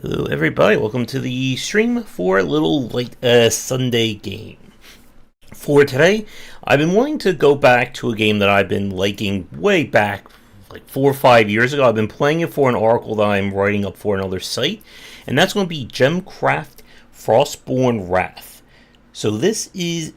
Hello everybody, welcome to the stream for a little late Sunday game. For today, I've been wanting to go back to a game that I've been liking way back, like 4 or 5 years ago. I've been playing it for an article that I'm writing up for another site, and that's going to be Gemcraft Frostborn Wraith. So this is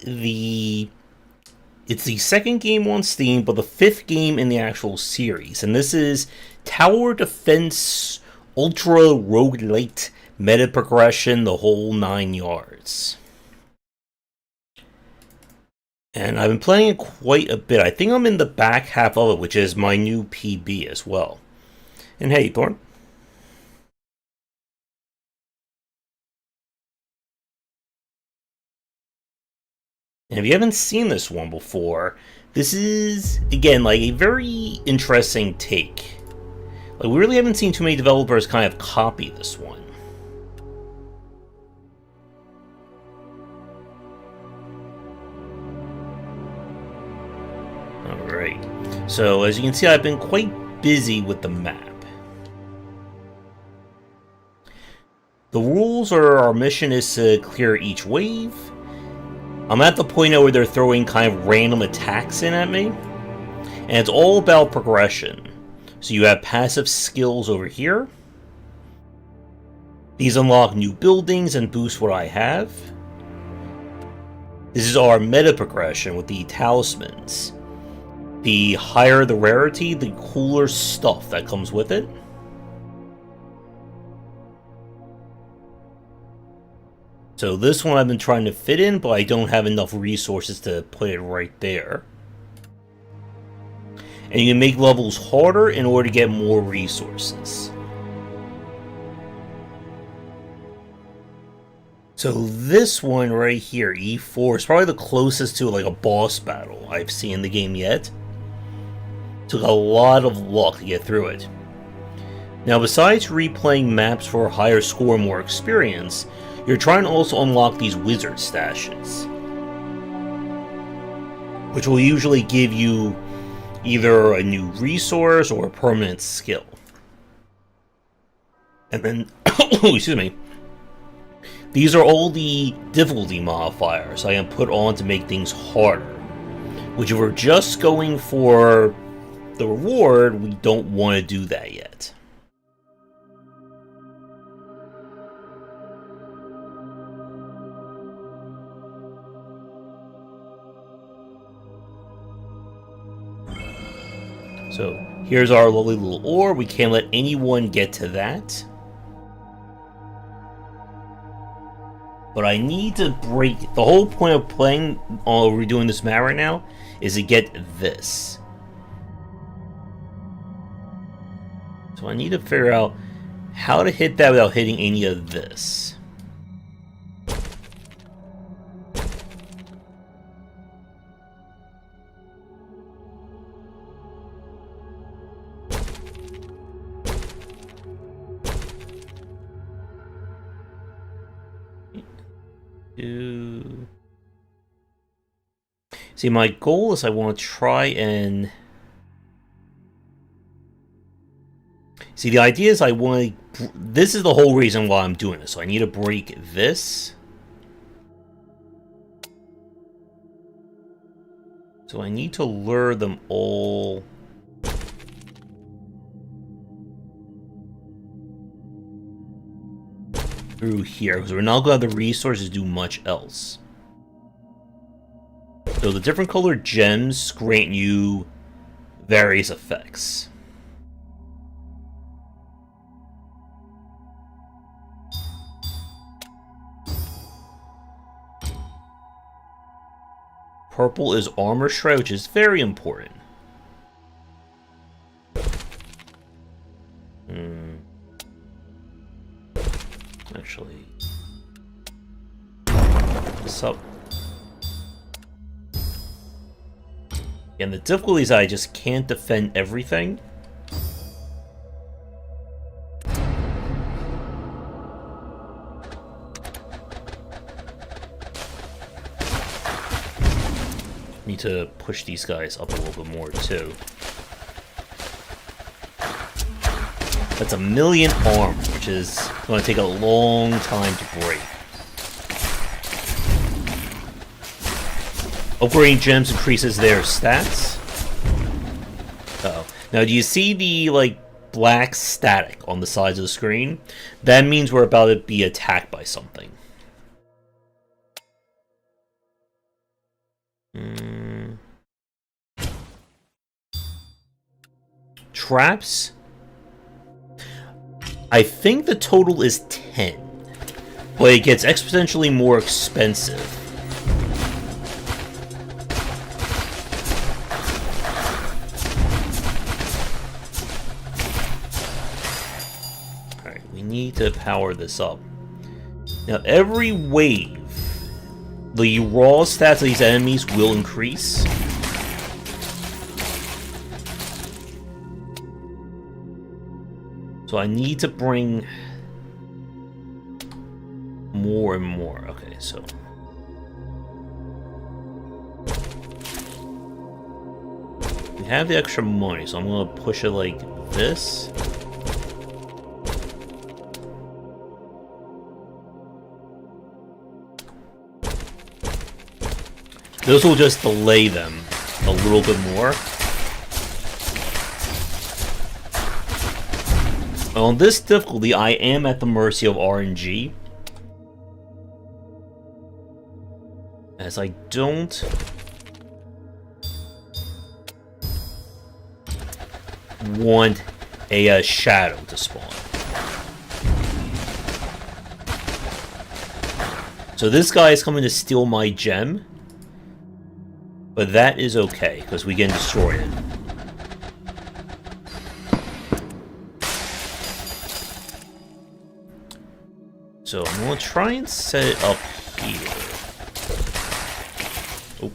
it's the second game on Steam, but the 5th game in the actual series, and this is Tower Defense Ultra Roguelite meta progression, the whole 9 yards. And I've been playing it quite a bit. I think I'm in the back half of it, which is my new PB as well. And hey, Thorn. And if you haven't seen this one before, this is, again, like a very interesting take. Like, we really haven't seen too many developers kind of copy this one. Alright. So, as you can see, I've been quite busy with the map. The rules are our mission is to clear each wave. I'm at the point now where they're throwing kind of random attacks in at me. And it's all about progression. So you have passive skills over here. These unlock new buildings and boost what I have. This is our meta progression with the talismans. The higher the rarity, the cooler stuff that comes with it. So this one I've been trying to fit in, but I don't have enough resources to put it right there. And you can make levels harder in order to get more resources. So this one right here, E4, is probably the closest to like a boss battle I've seen in the game yet. Took a lot of luck to get through it. Now, besides replaying maps for a higher score and more experience, you're trying to also unlock these wizard stashes, which will usually give you either a new resource or a permanent skill. And then, excuse me, these are all the difficulty modifiers I can put on to make things harder. Which, if we're just going for the reward, we don't want to do that yet. So, here's our lovely little ore. We can't let anyone get to that. But I need to break... The whole point of playing, redoing this map right now, is to get this. So I need to figure out how to hit that without hitting any of this. See, my goal is I want to try and... See, the idea is I want to... This is the whole reason why I'm doing this. So I need to break this. So I need to lure them all... through here, because we're not going to have the resources to do much else. So the different colored gems grant you various effects. Purple is armor shred, which is very important. Actually, what's up? And the difficulty is I just can't defend everything. Need to push these guys up a little bit more too. That's 1,000,000 armor, which is It's going to take a long time to break. Upgrading gems increases their stats. Uh-oh. Now, do you see the, like, black static on the sides of the screen? That means we're about to be attacked by something. Traps? I think the total is 10, but it gets exponentially more expensive. Alright, we need to power this up. Now, every wave, the raw stats of these enemies will increase. So I need to bring more and more. Okay, so we have the extra money, so I'm gonna push it like this. This will just delay them a little bit more. On this difficulty, I am at the mercy of RNG, as I don't want a shadow to spawn. So this guy is coming to steal my gem, but that is okay, because we can destroy it. So I'm going to try and set it up here. Oh.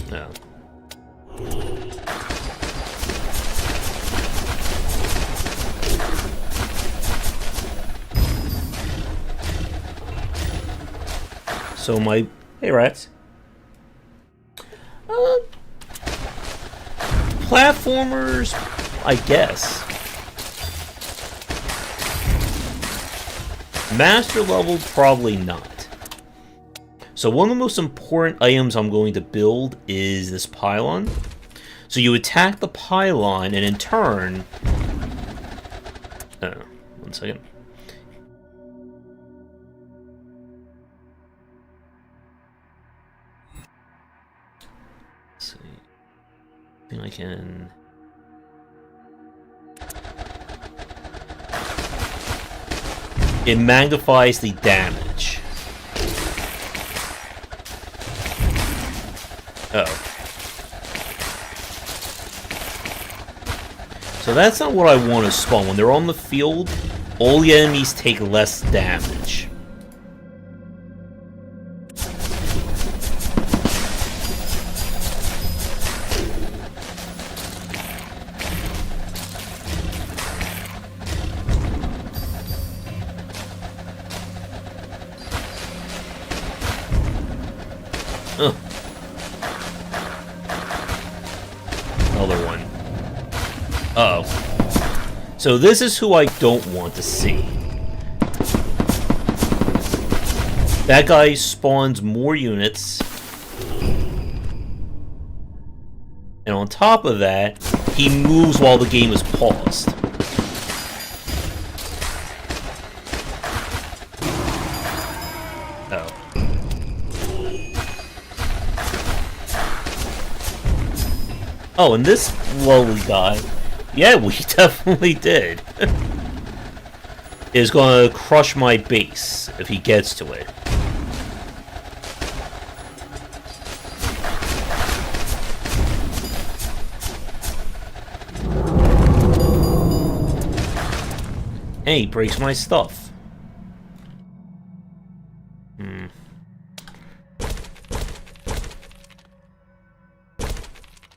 No. So my... Hey, rats. Platformers, I guess. Master level, probably not. So one of the most important items I'm going to build is this pylon. So you attack the pylon, and in turn... one second. Let's see. I think I can... It magnifies the damage. Uh-oh. So that's not what I want to spawn. When they're on the field, all the enemies take less damage. Ugh. Another one. Uh-oh. So this is who I don't want to see. That guy spawns more units. And on top of that, he moves while the game is paused. Oh, and this lowly guy, yeah, we definitely did, is going to crush my base if he gets to it. And he breaks my stuff.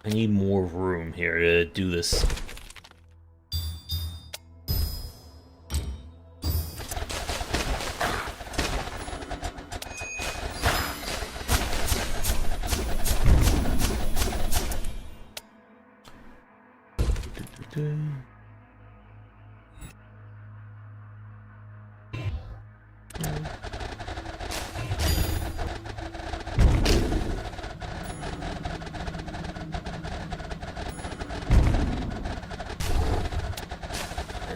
I need more room here to do this.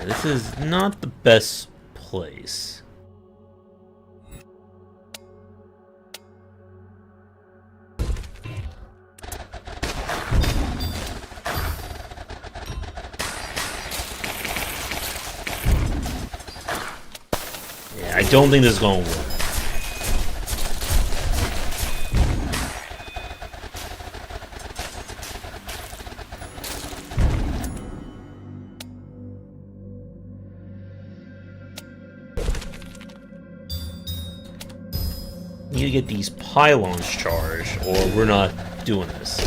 This is not the best place. Yeah, I don't think this is going to work. Need to get these pylons charged, or we're not doing this.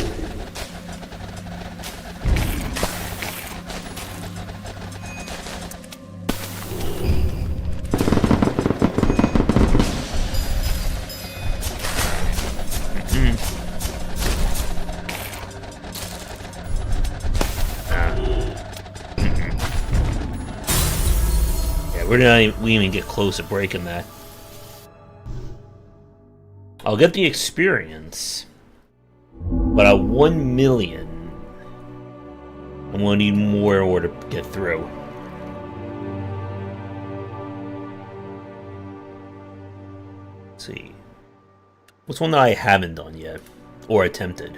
Yeah, we didn't even get close to breaking that. I'll get the experience, but at 1 million, I'm going to need more in order to get through. Let's see. What's one that I haven't done yet, or attempted?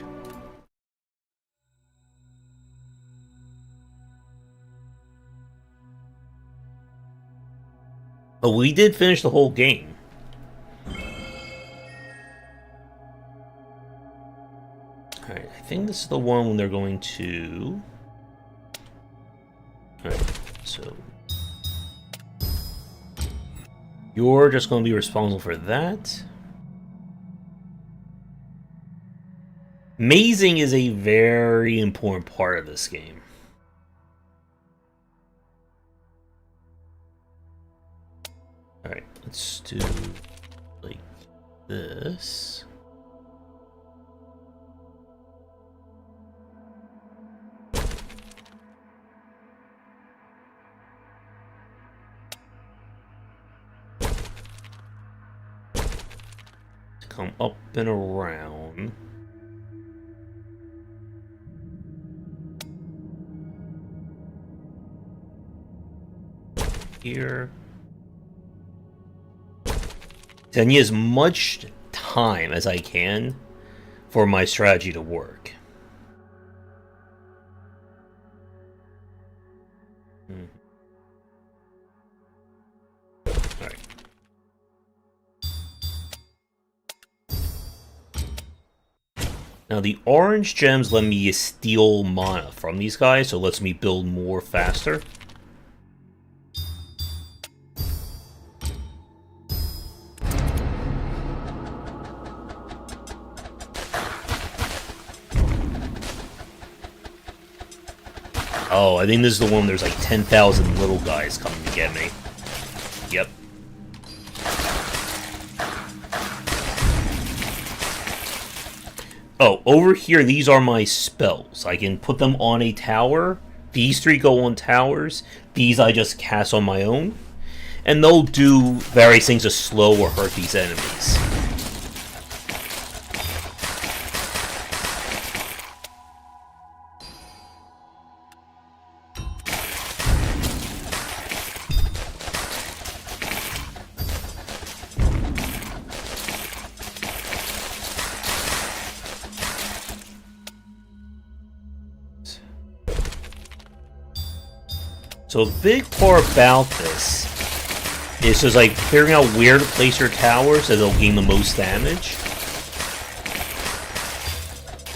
But we did finish the whole game. Alright, I think this is the one when they're going to... Alright, so... You're just going to be responsible for that. Mazing is a very important part of this game. Alright, let's do... like this... Come up and around. Here. So I need as much time as I can for my strategy to work. Alright. Now the orange gems let me steal mana from these guys, so it lets me build more faster. Oh, I think this is the one where there's like 10,000 little guys coming to get me. Yep. Oh, over here, these are my spells. I can put them on a tower. These three go on towers. These I just cast on my own. And they'll do various things to slow or hurt these enemies. So a big part about this is just like figuring out where to place your towers so they'll gain the most damage.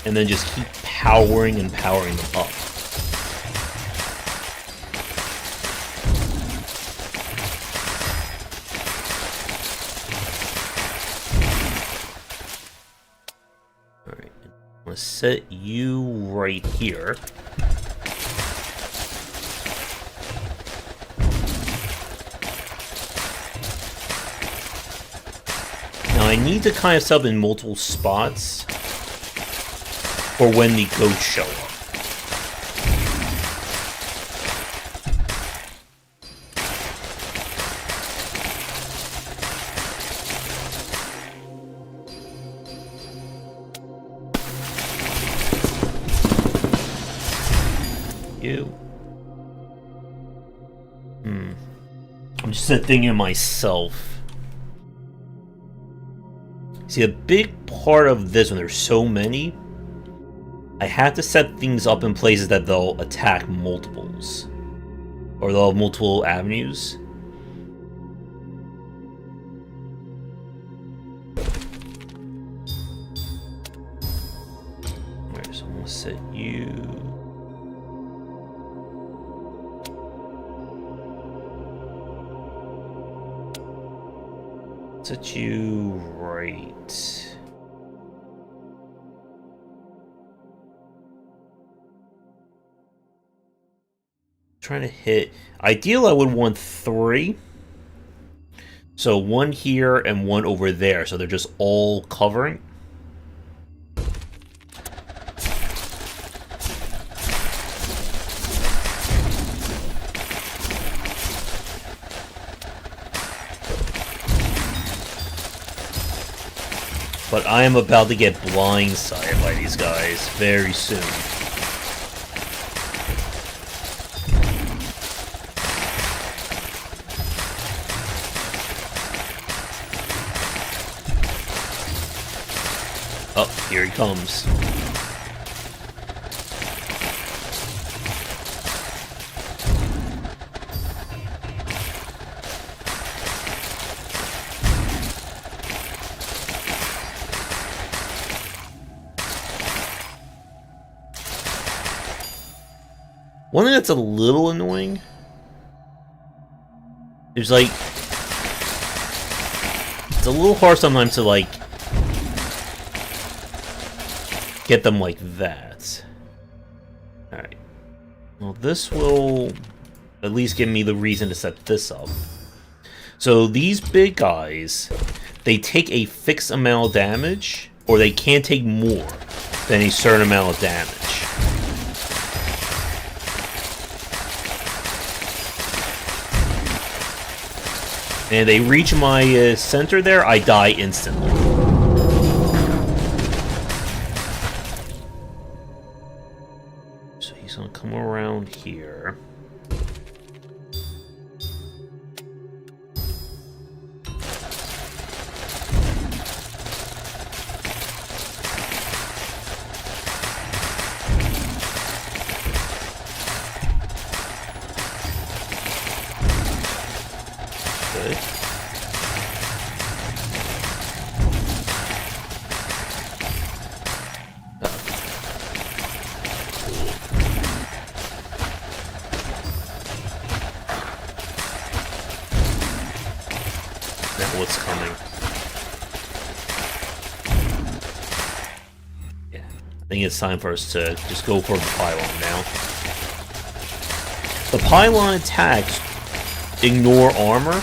And then just keep powering and powering them up. Alright, I'm gonna set you right here. I need to kind of sub in multiple spots for when the ghosts show up. Just thinking to myself. See, a big part of this, when there's so many, I have to set things up in places that they'll attack multiples. Or they'll have multiple avenues. Alright, so I'm gonna set you... Set you right. Trying to hit. Ideal, I would want 3. So 1 here and 1 over there. So they're just all covering. But I am about to get blindsided by these guys very soon. Oh, here he comes. One thing that's a little annoying is, like, it's a little hard sometimes to, like, get them like that. Alright. Well, this will at least give me the reason to set this up. So these big guys, they take a fixed amount of damage, or they can't take more than a certain amount of damage. And they reach my center there, I die instantly. So he's gonna come around here. What's coming. Yeah, I think it's time for us to just go for the pylon now. The pylon attacks ignore armor.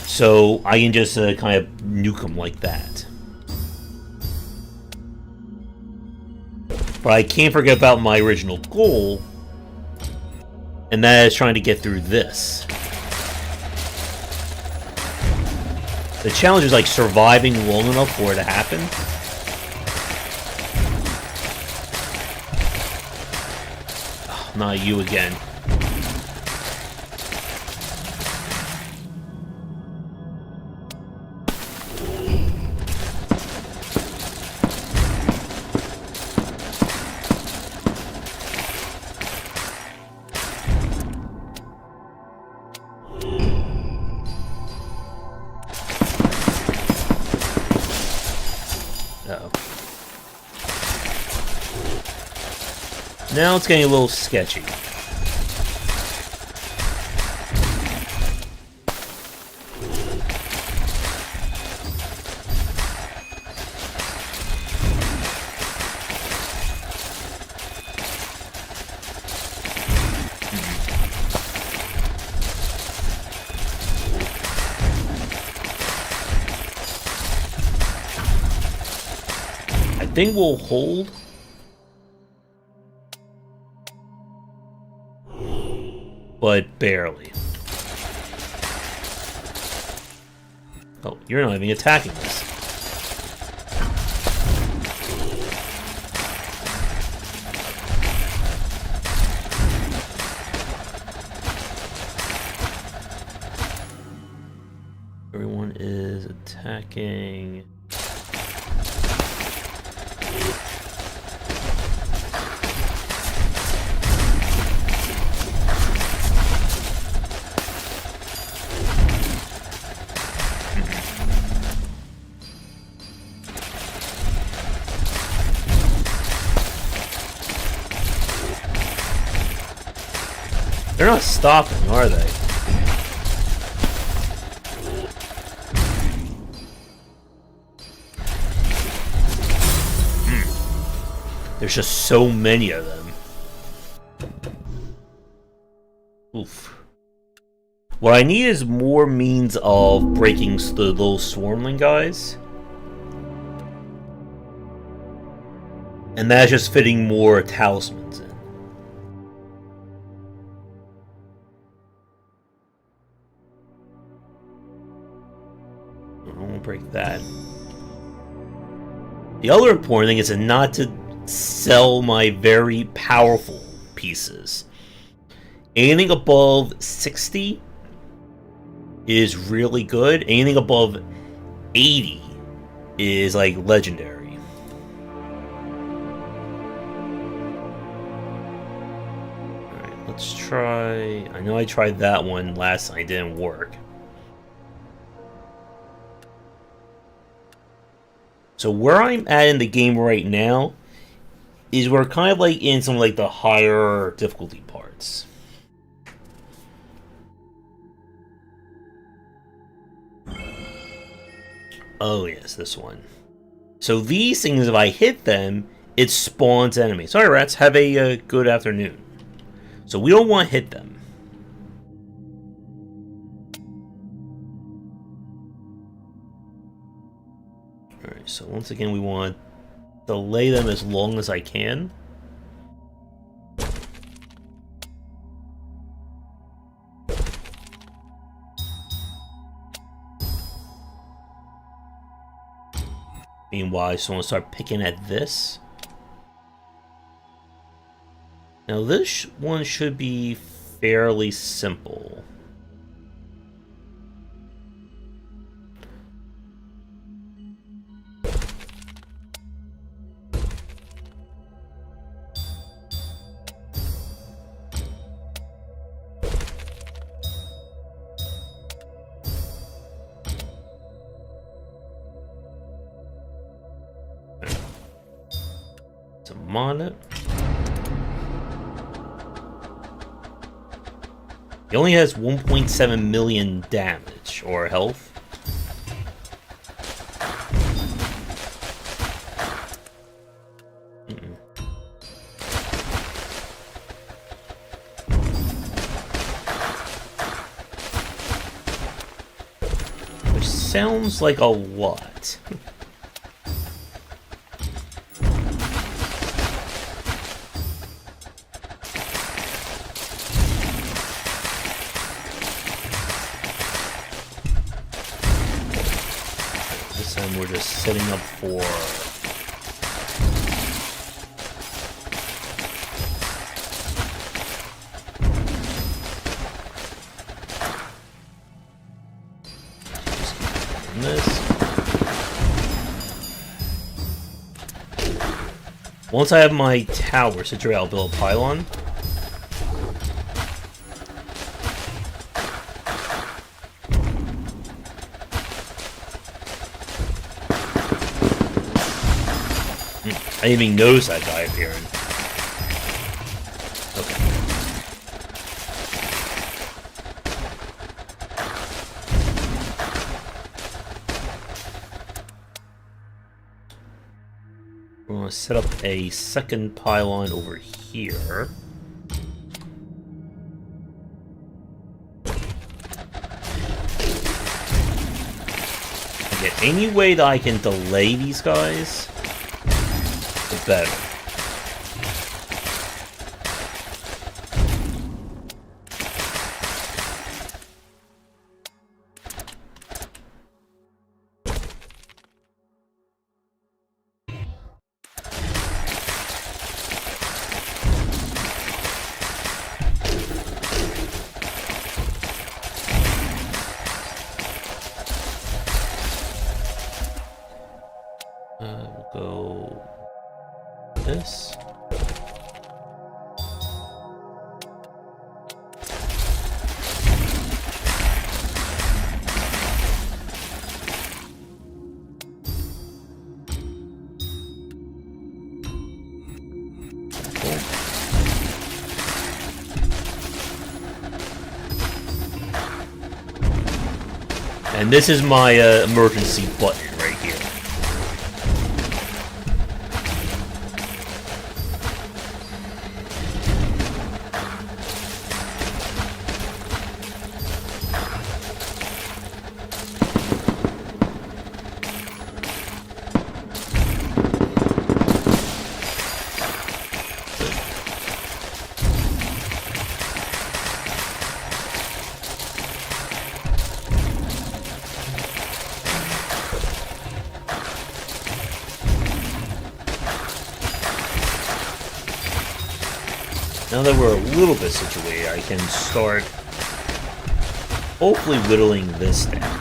So I can just kind of nuke them like that. But I can't forget about my original goal, and that is trying to get through this. The challenge is like surviving long enough for it to happen. Oh, not you again. Now it's getting a little sketchy. I think we'll hold. But barely. Oh, you're not even attacking this. Checking. They're not stopping, are they? There's just so many of them. Oof. What I need is more means of breaking the little swarmling guys. And that's just fitting more talismans in. I won't break that. The other important thing is not to sell my very powerful pieces. Anything above 60 is really good. Anything above 80 is like legendary. Alright, let's try... I know I tried that one last time, it didn't work. So where I'm at in the game right now is we're kind of like in some like the higher difficulty parts. Oh yes, this one. So these things, if I hit them, it spawns enemies. Sorry rats, have a good afternoon. So we don't want to hit them. Alright, so once again we want to delay them as long as I can. Meanwhile, I just want to start picking at this. Now this one should be fairly simple. On it. He only has 1.7 million damage or health. Which sounds like a lot. We're just setting up for this. Once I have my tower situated, I'll build a pylon. I didn't even notice that guy appearing. Okay. We're going to set up a second pylon over here. Okay, any way that I can delay these guys, the better. this. And this is my emergency button right here. Now that we're a little bit situated, I can start hopefully whittling this down.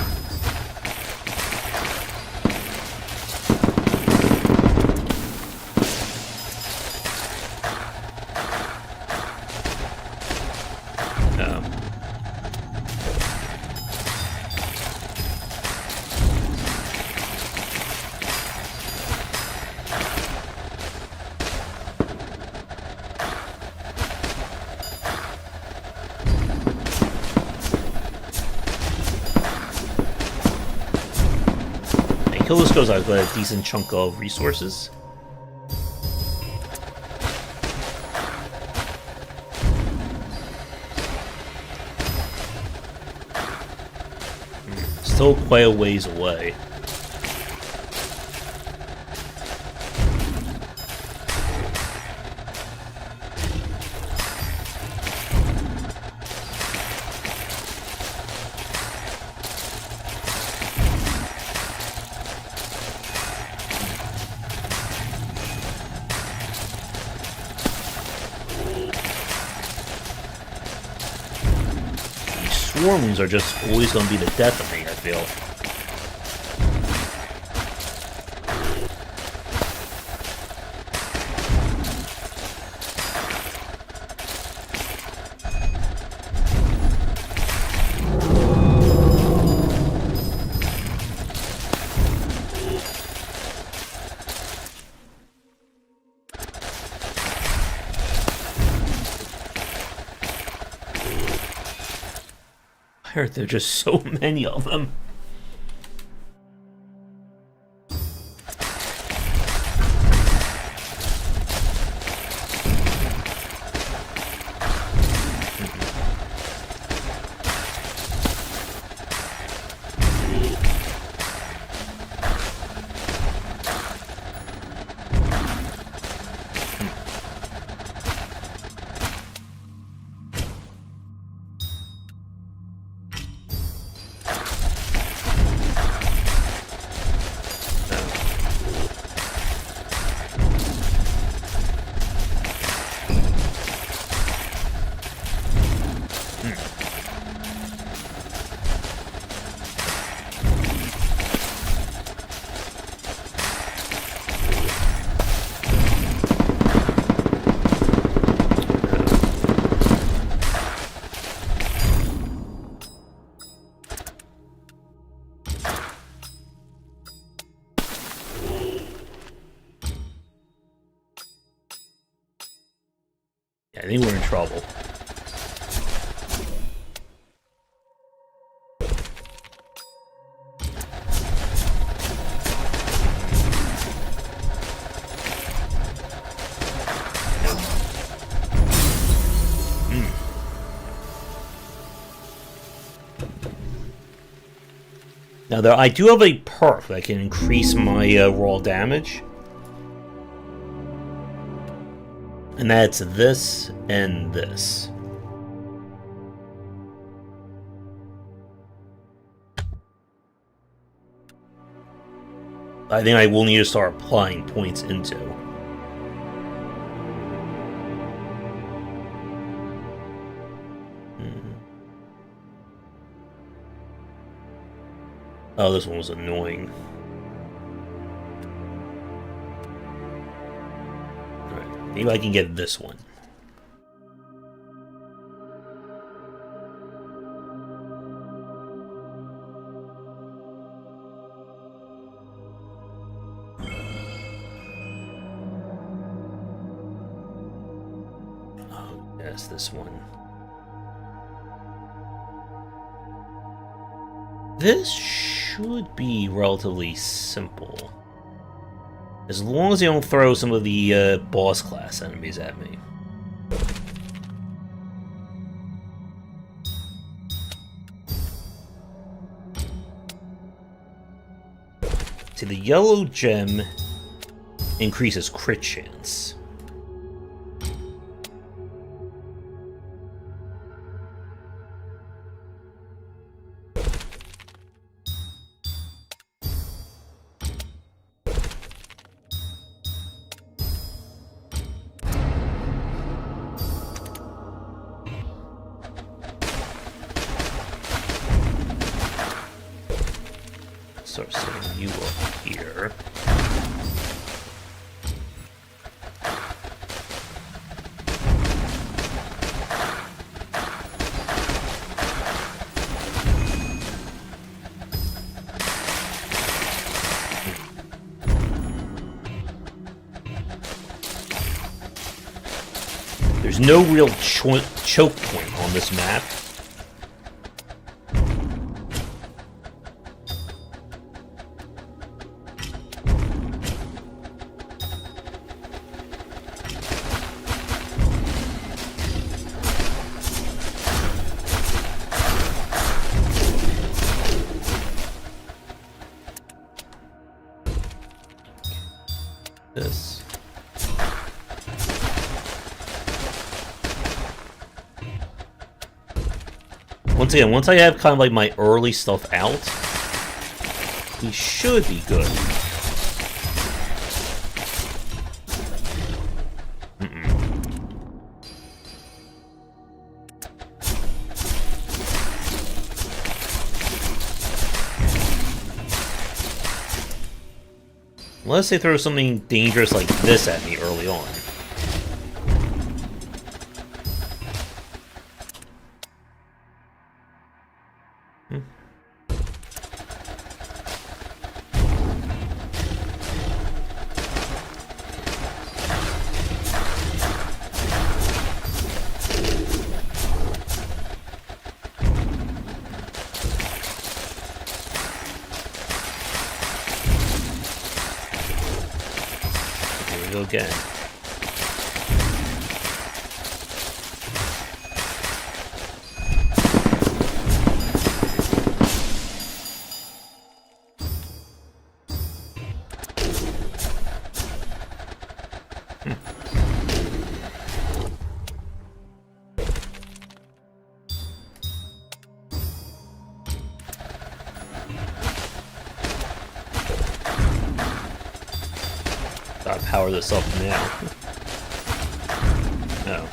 Until this goes, I've got a decent chunk of resources. Still quite a ways away. Swarmlings are just always going to be the death of me, I feel. Why are there just so many of them? I think we're in trouble. Now, I do have a perk that can increase my raw damage. And that's this and this. I think I will need to start applying points into. Oh, this one was annoying. Maybe I can get this one. Oh, yes, this one. This should be relatively simple. As long as they don't throw some of the boss class enemies at me. See, the yellow gem increases crit chance. Start setting you up here. There's no real choke point on this map. This. Once again, once I have kind of like my early stuff out, he should be good. Unless they throw something dangerous like this at me early on. Go again. Gotta power this up now. No.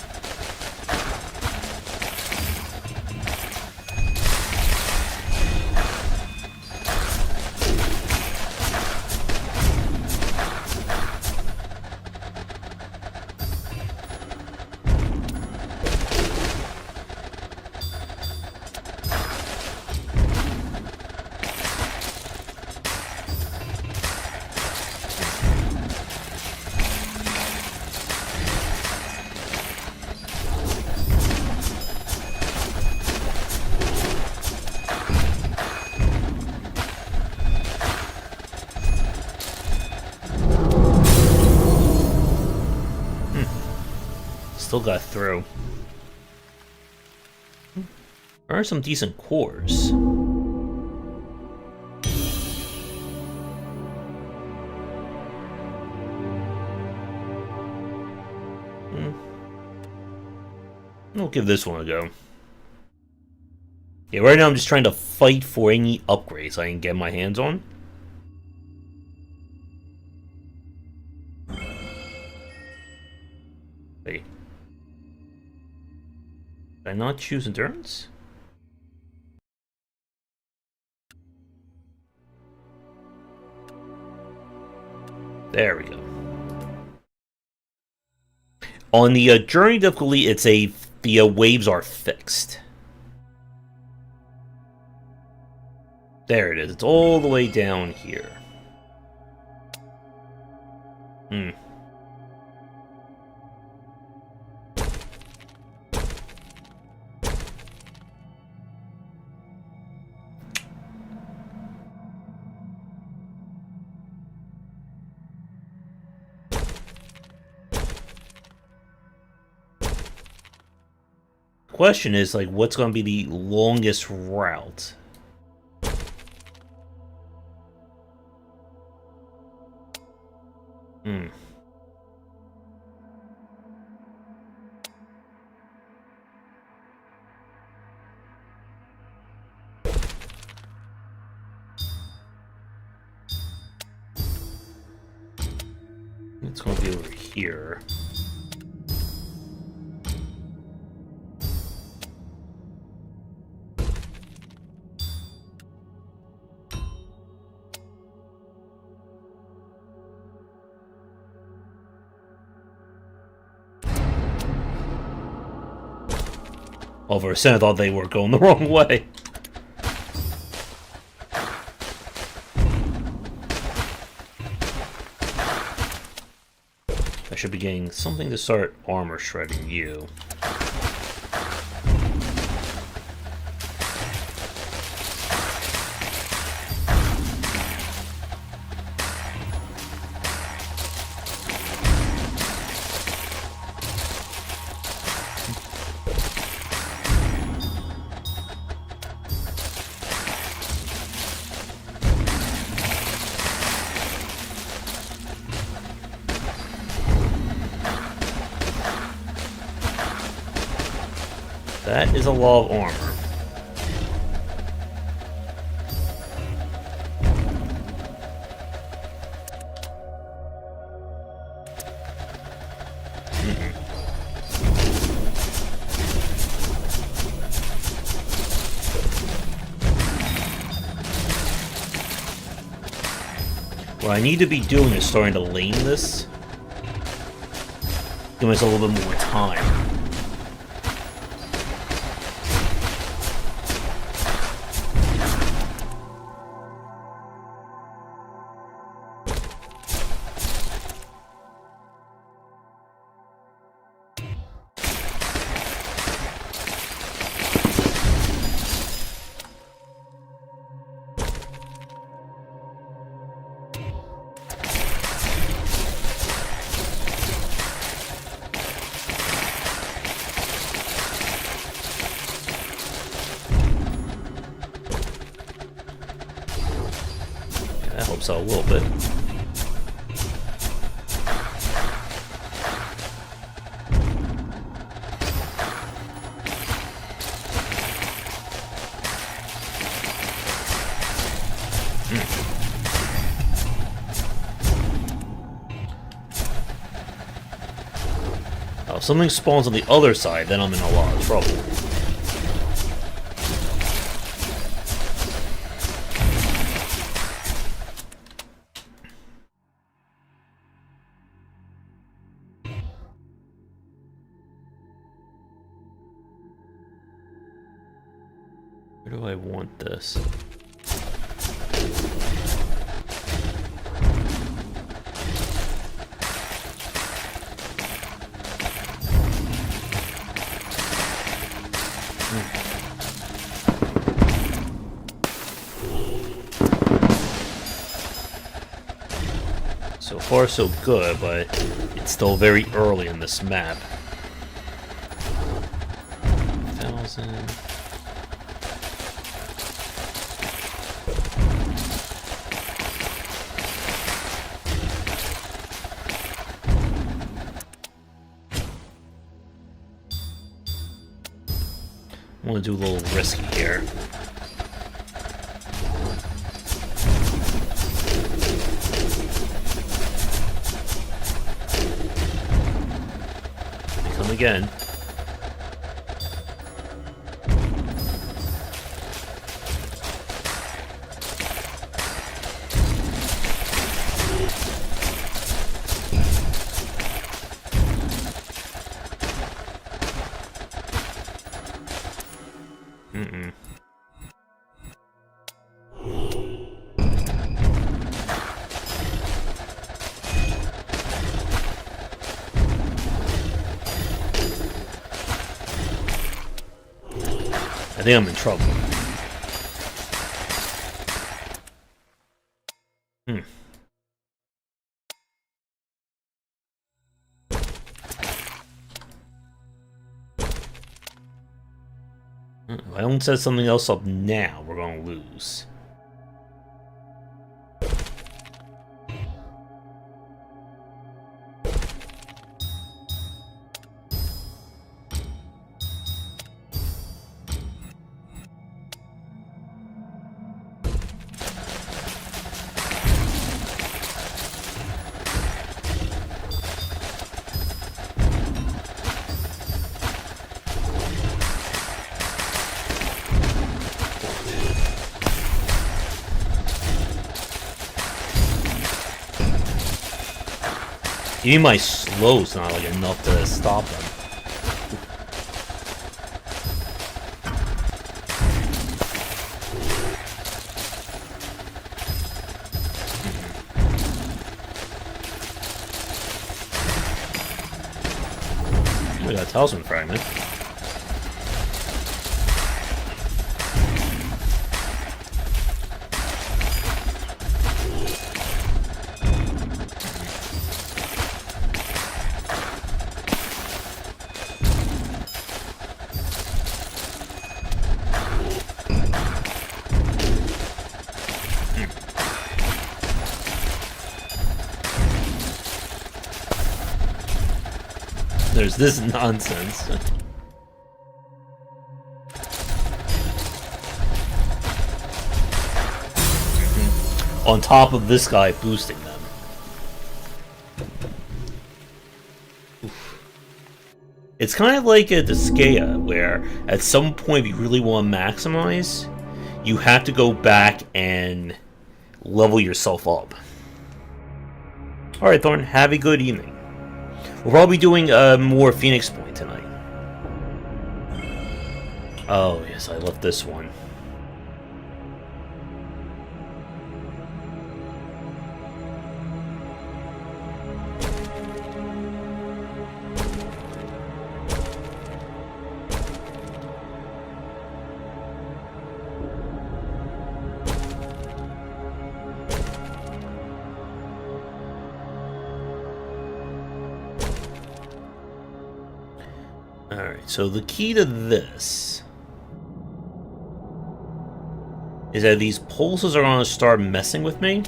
Still got through. There are some decent cores. I'll give this one a go. Yeah, right now I'm just trying to fight for any upgrades I can get my hands on. Hey. Did I not choose endurance? There we go. On the journey difficulty, the waves are fixed. There it is. It's all the way down here. Question is, like, what's going to be the longest route? It's going to be over here. Oh, for a second I thought they were going the wrong way. I should be getting something to start armor shredding you. That is a lot of armor. What I need to be doing is starting to lane this. Give myself a little bit more time. That helps out a little bit. Oh, if something spawns on the other side, then I'm in a lot of trouble. Where do I want this? So far so good, but it's still very early in this map. 1,000... I want to do a little risky here. Come again. think I'm in trouble. If I don't set something else up now, we're going to lose. Even my slow's not like enough to stop them. We got a talisman fragment. There's this nonsense. On top of this guy boosting them. Oof. It's kind of like a Disgaea, where at some point if you really want to maximize, you have to go back and level yourself up. Alright, Thorn, have a good evening. We'll probably be doing more Phoenix Point tonight. Oh, yes, I left this one. Alright, so the key to this is that these pulses are going to start messing with me.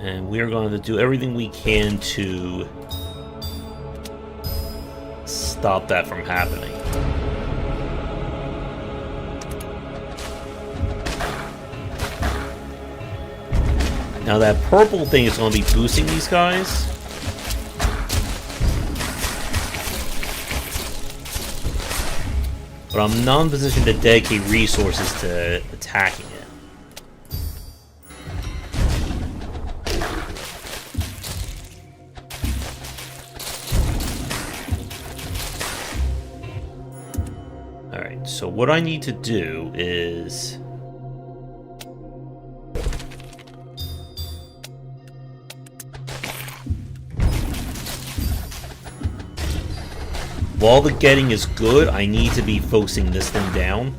And we are going to do everything we can to stop that from happening. Now that purple thing is going to be boosting these guys. But I'm not in a position to dedicate resources to attacking it. So what I need to do is while the getting is good, I need to be focusing this thing down.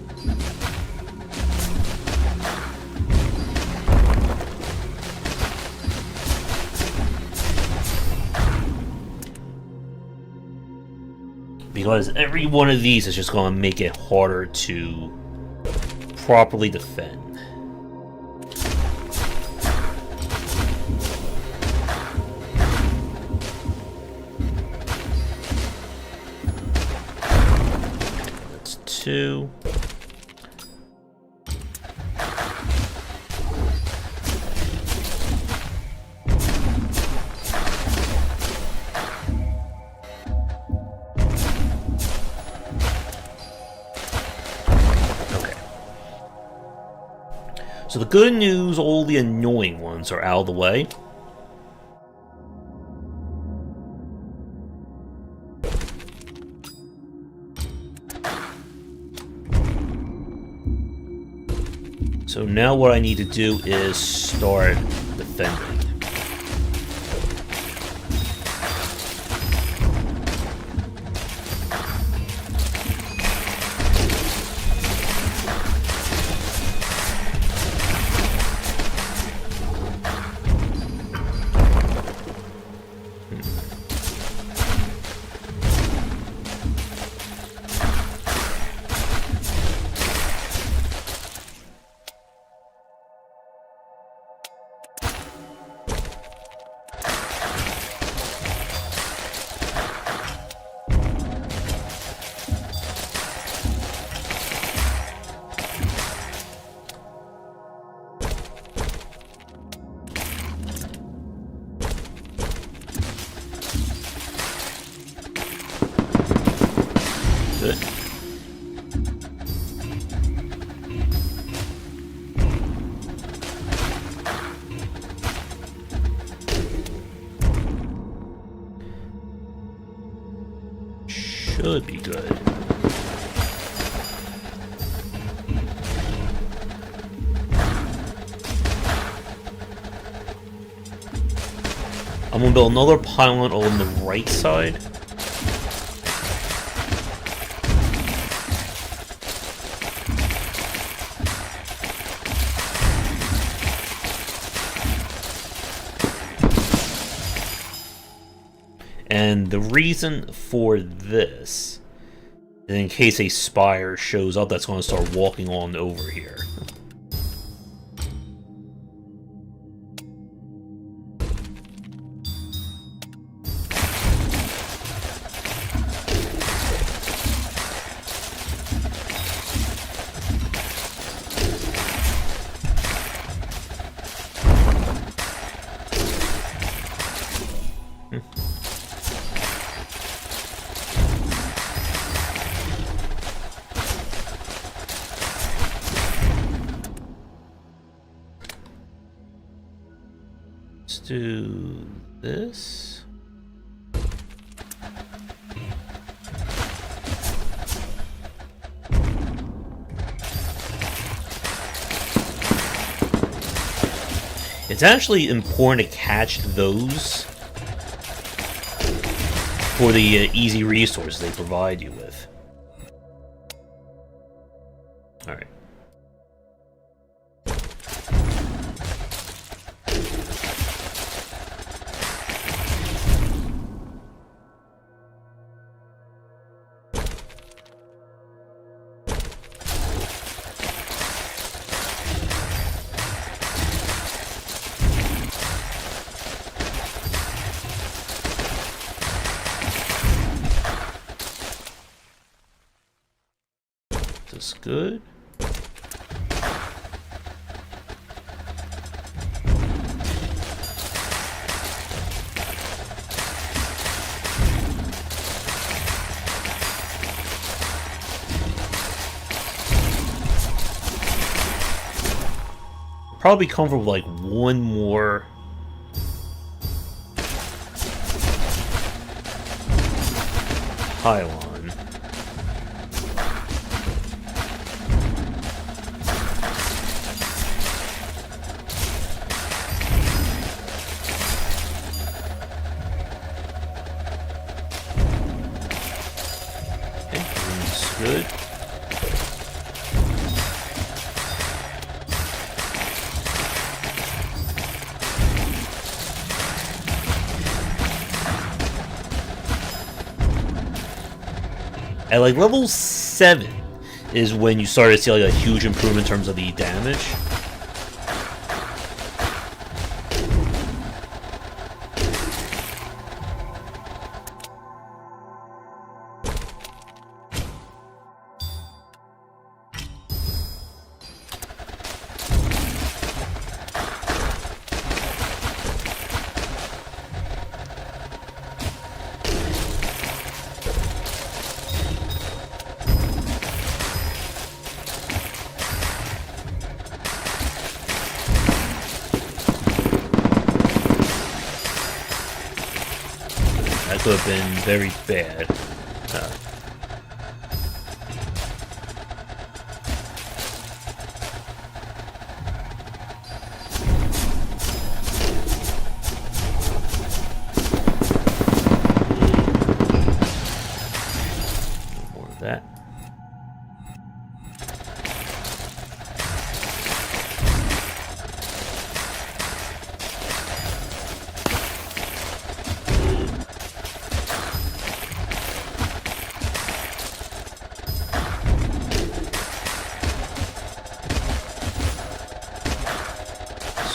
Because every one of these is just going to make it harder to properly defend. That's 2. So the good news, all the annoying ones are out of the way. So now what I need to do is start defending. Good. Should be good. I'm gonna build another pylon on the right side. And the reason for this is in case a spire shows up that's going to start walking on over here. Let's do this. It's actually important to catch those for the easy resources they provide you with. Alright. This good. Probably comfortable with like one more pylon. Good. At like level 7 is when you start to see like a huge improvement in terms of the damage. That could have been very bad.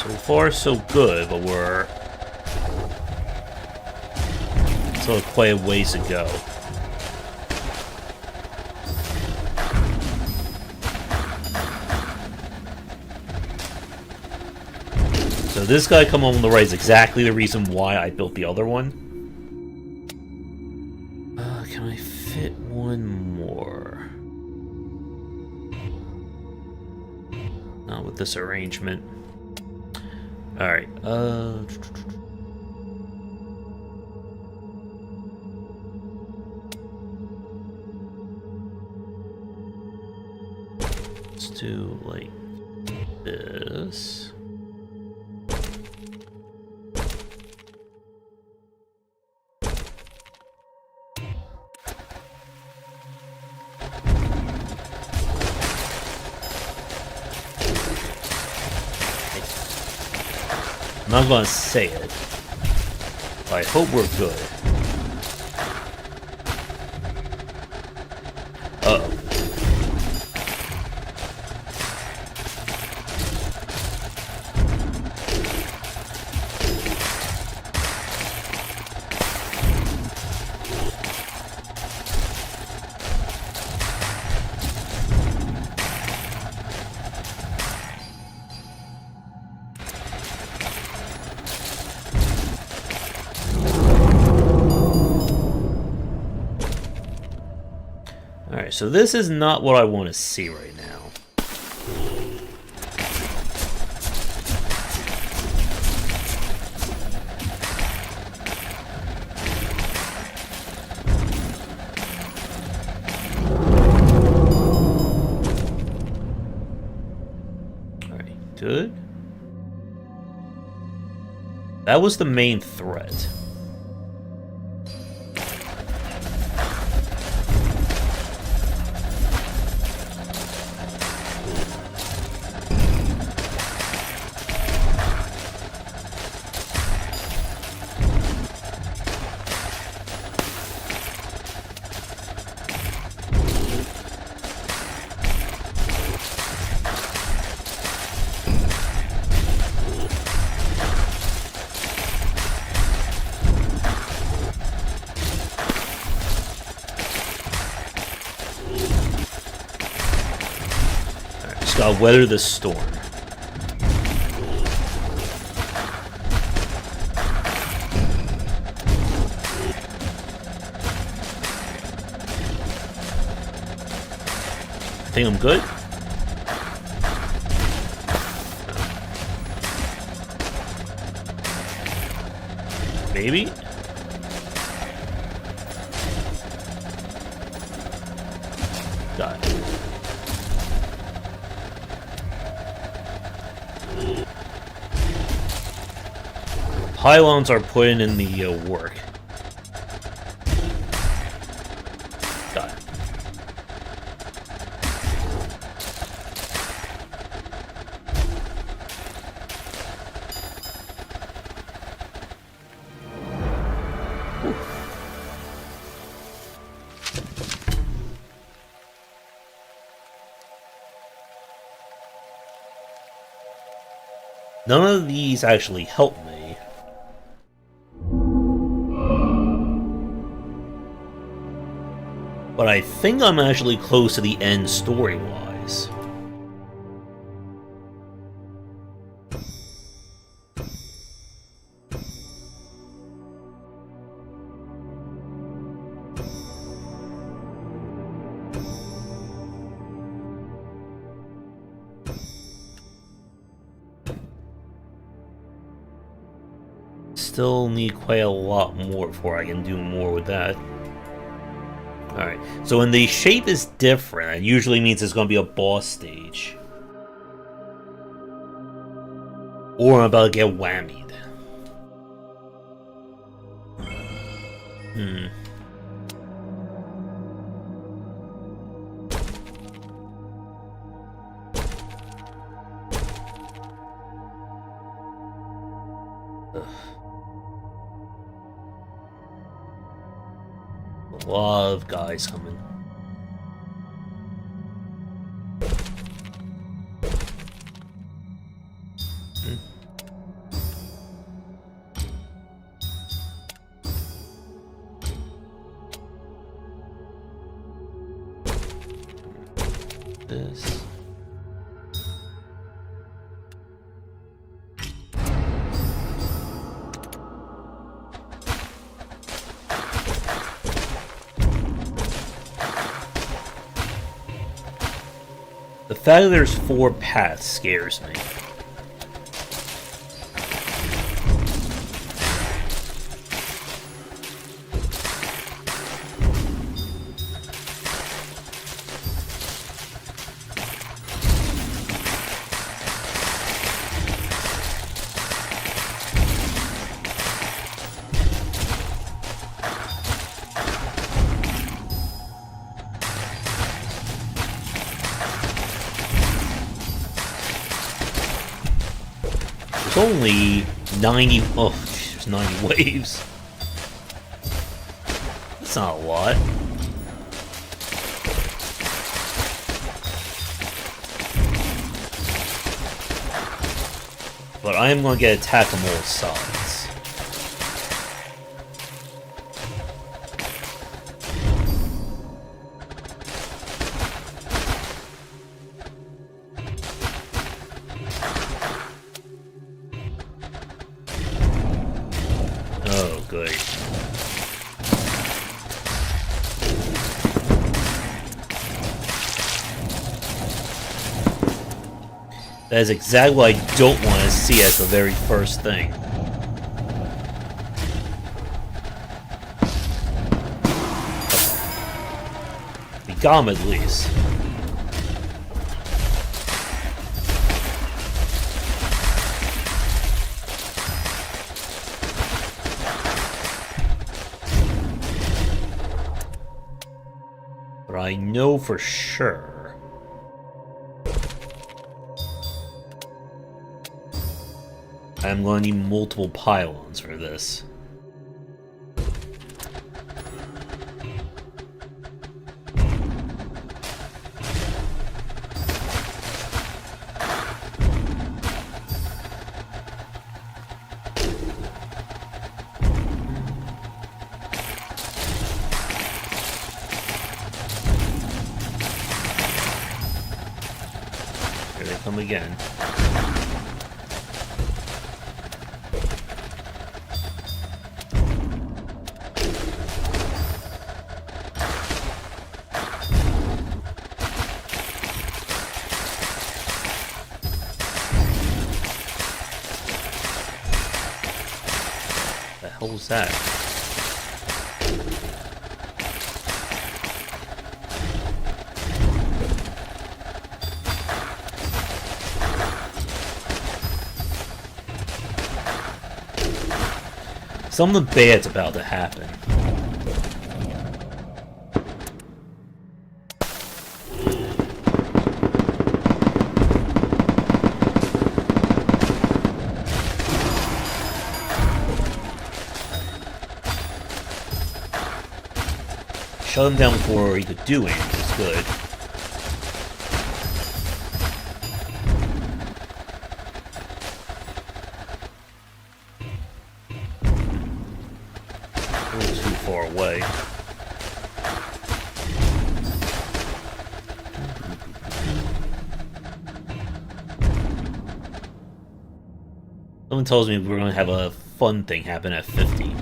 So far, so good, but we're still quite a ways to go. So this guy come on the right is exactly the reason why I built the other one. Can I fit one more? Not with this arrangement. Alright, let's do like this. I'm not gonna say it, but I hope we're good. Uh-oh. Alright, so this is not what I want to see right now. Alright, good. That was the main threat. Gotta weather the storm. I think I'm good. Maybe? Got it. Pylons are putting in the work. Got it. None of these actually help me. But I think I'm actually close to the end story-wise. Still need quite a lot more before I can do more with that. Alright, so when the shape is different, it usually means it's going to be a boss stage. Or I'm about to get whammied. A lot of guys coming. fact that there's 4 paths scares me. Only 90. Oh, there's 90 waves. That's not a lot. But I am going to get attacked on all sides. Oh, good. That is exactly what I don't want to see as the very first thing. We got him at least. But I know for sure I'm going to need multiple pylons for this. Here they come again. The hell was that? Something bad's about to happen. Shut him down before he could do anything is good. A little too far away. Someone tells me we're going to have a fun thing happen at 50.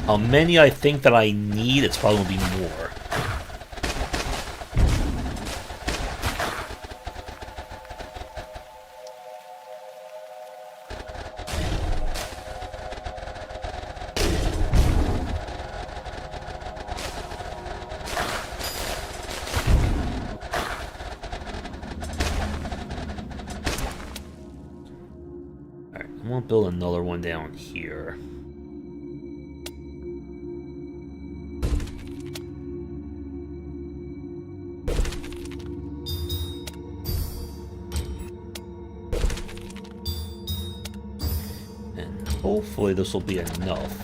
How many I think that I need, it's probably going to be more. Alright, I'm going to build another one down here. Hopefully this will be enough.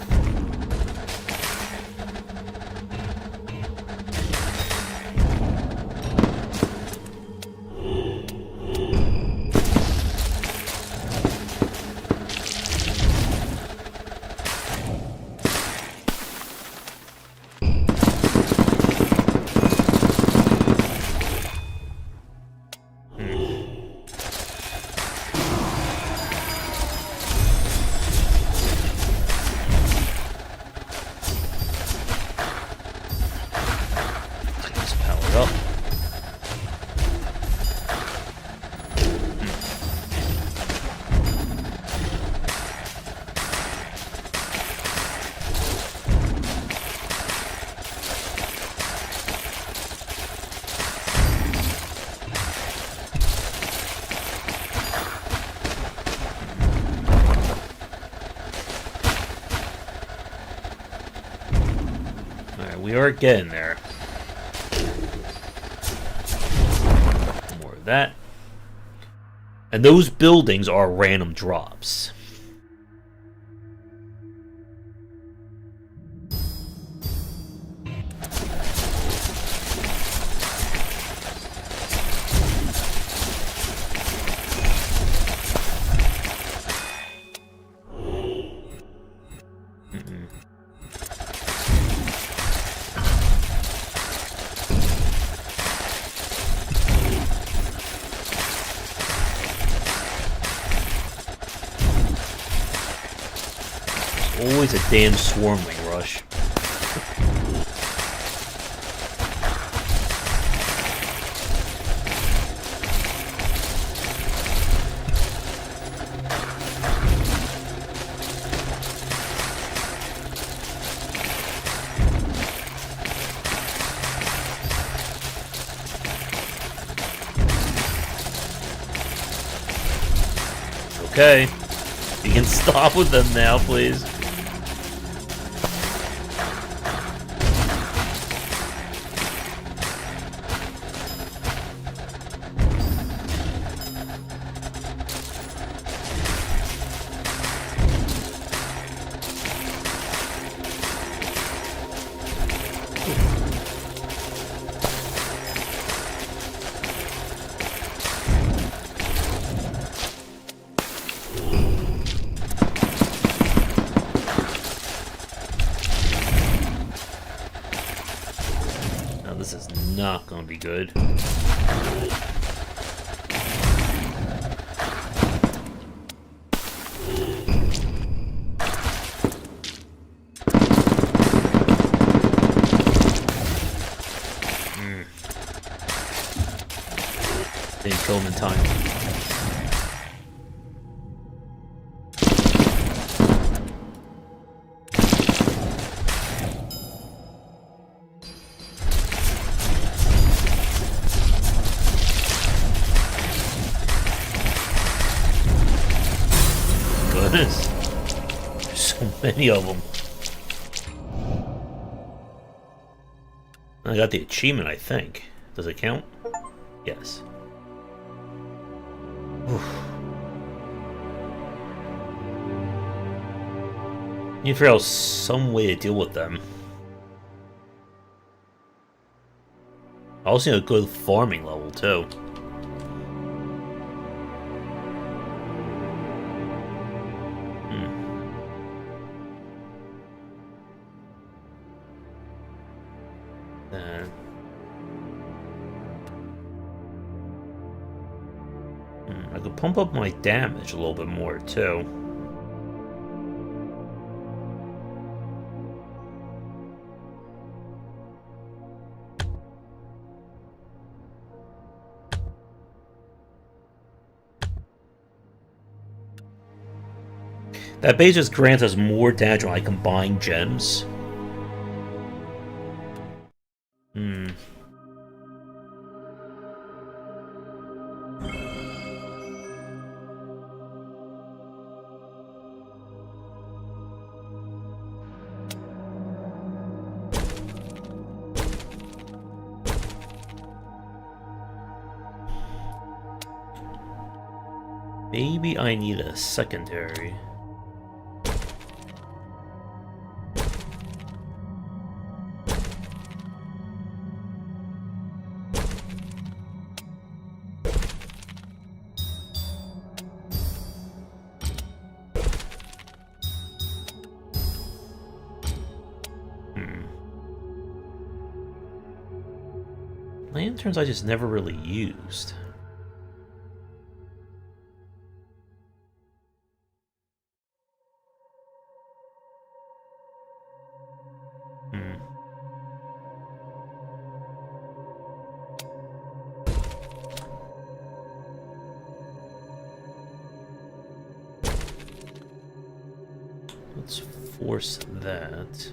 we are getting there. More of that. And those buildings are random drops. Always a damn swarmling rush. Okay. You can stop with them now, please. This is not going to be good. Didn't kill him in time. Goodness. There's so many of them. I got the achievement, I think. Does it count? Yes. You figure out some way to deal with them. I also need a good farming level, too. I could pump up my damage a little bit more, too. That base just grants us more damage when I combine gems. Maybe I need a secondary. Lanterns I just never really used. Let's force that.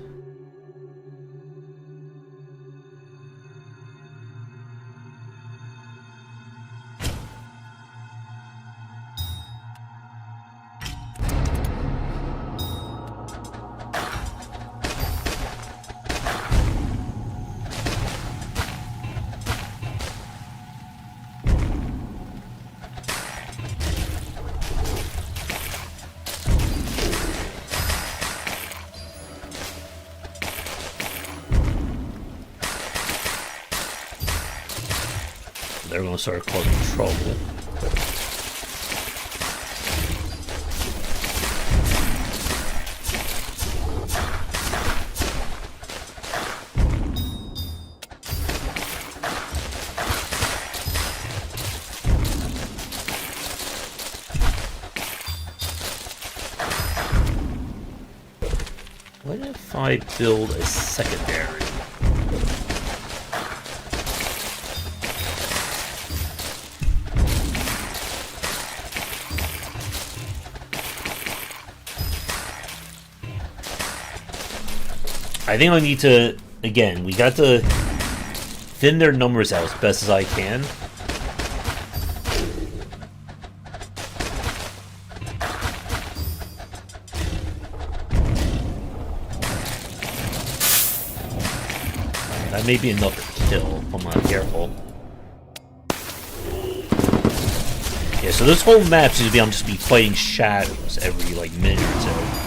gonna start causing trouble. What if I build a secondary? I think I need to, again, we got to thin their numbers out as best as I can. That may be enough to kill if I'm not careful. Yeah, so this whole map seems to be I'm just be fighting shadows every like minute or so.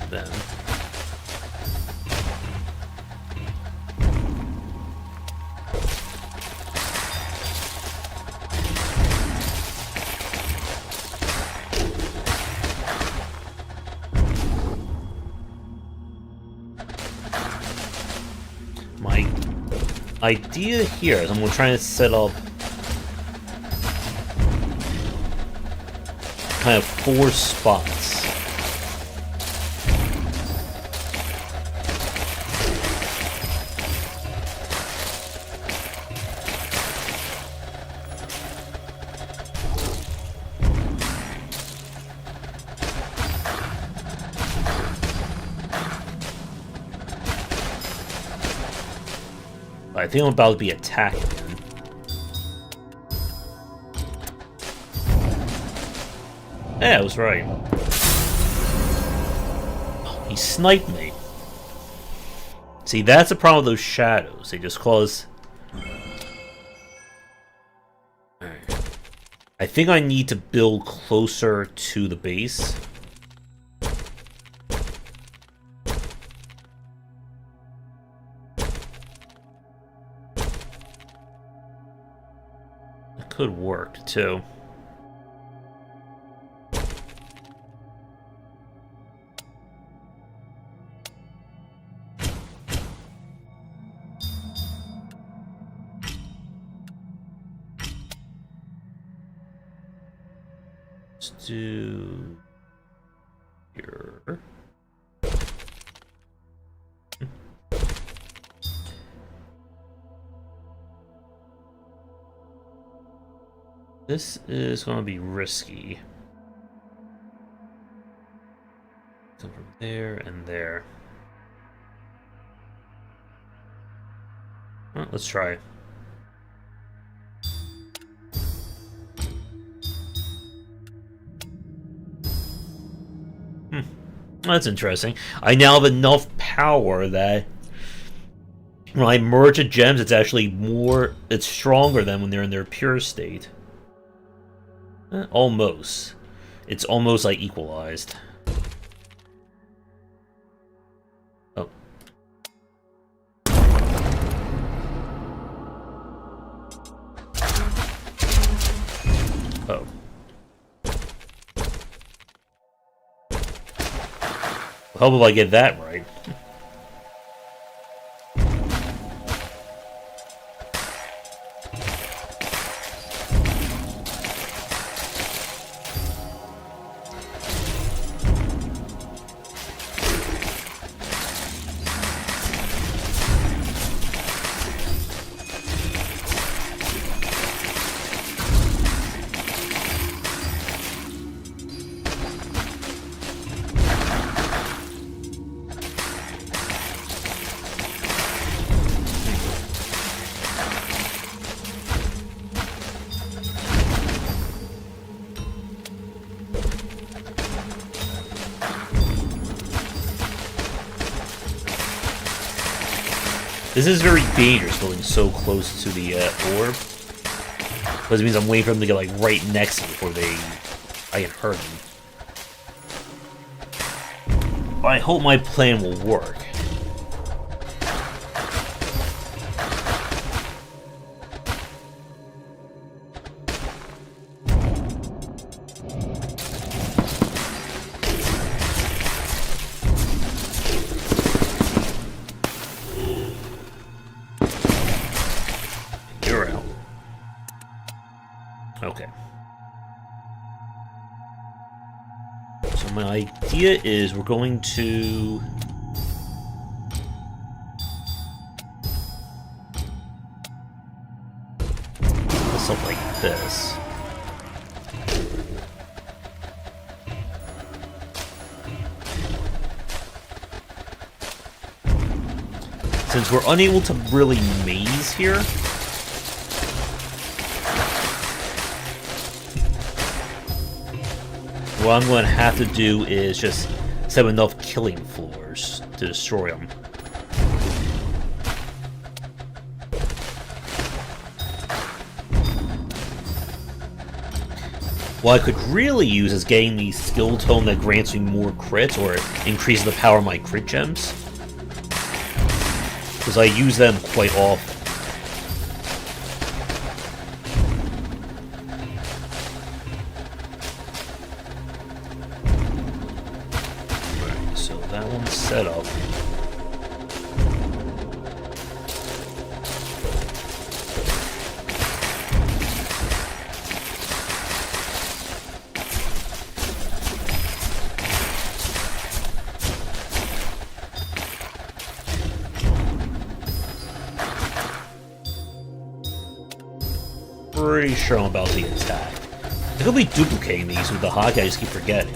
Then. My idea here is I'm going to try to set up kind of 4 spots. I think I'm about to be attacked again. Yeah, I was right. Oh, he sniped me. See, that's the problem with those shadows. They just cause... I think I need to build closer to the base. Could work too. Let's do here. This is going to be risky. Come from there and there. Well, let's try. That's interesting. I now have enough power that when I merge the gems, it's actually more... It's stronger than when they're in their pure state. Almost. It's almost like equalized. Oh. Oh. How will I get that right? This is very dangerous, building so close to the orb. Because it means I'm waiting for them to get like right next to me before I can hurt them. I hope my plan will work. You're out. Okay. So my idea is we're going to... something like this. Since we're unable to really maze here, what I'm going to have to do is just set enough killing floors to destroy them. What I could really use is getting the skill tome that grants me more crits or increases the power of my crit gems, because I use them quite often. Alright, so that one's set up. Pretty sure I'm about to get attacked. I could be duplicating these with the hockey, I just keep forgetting.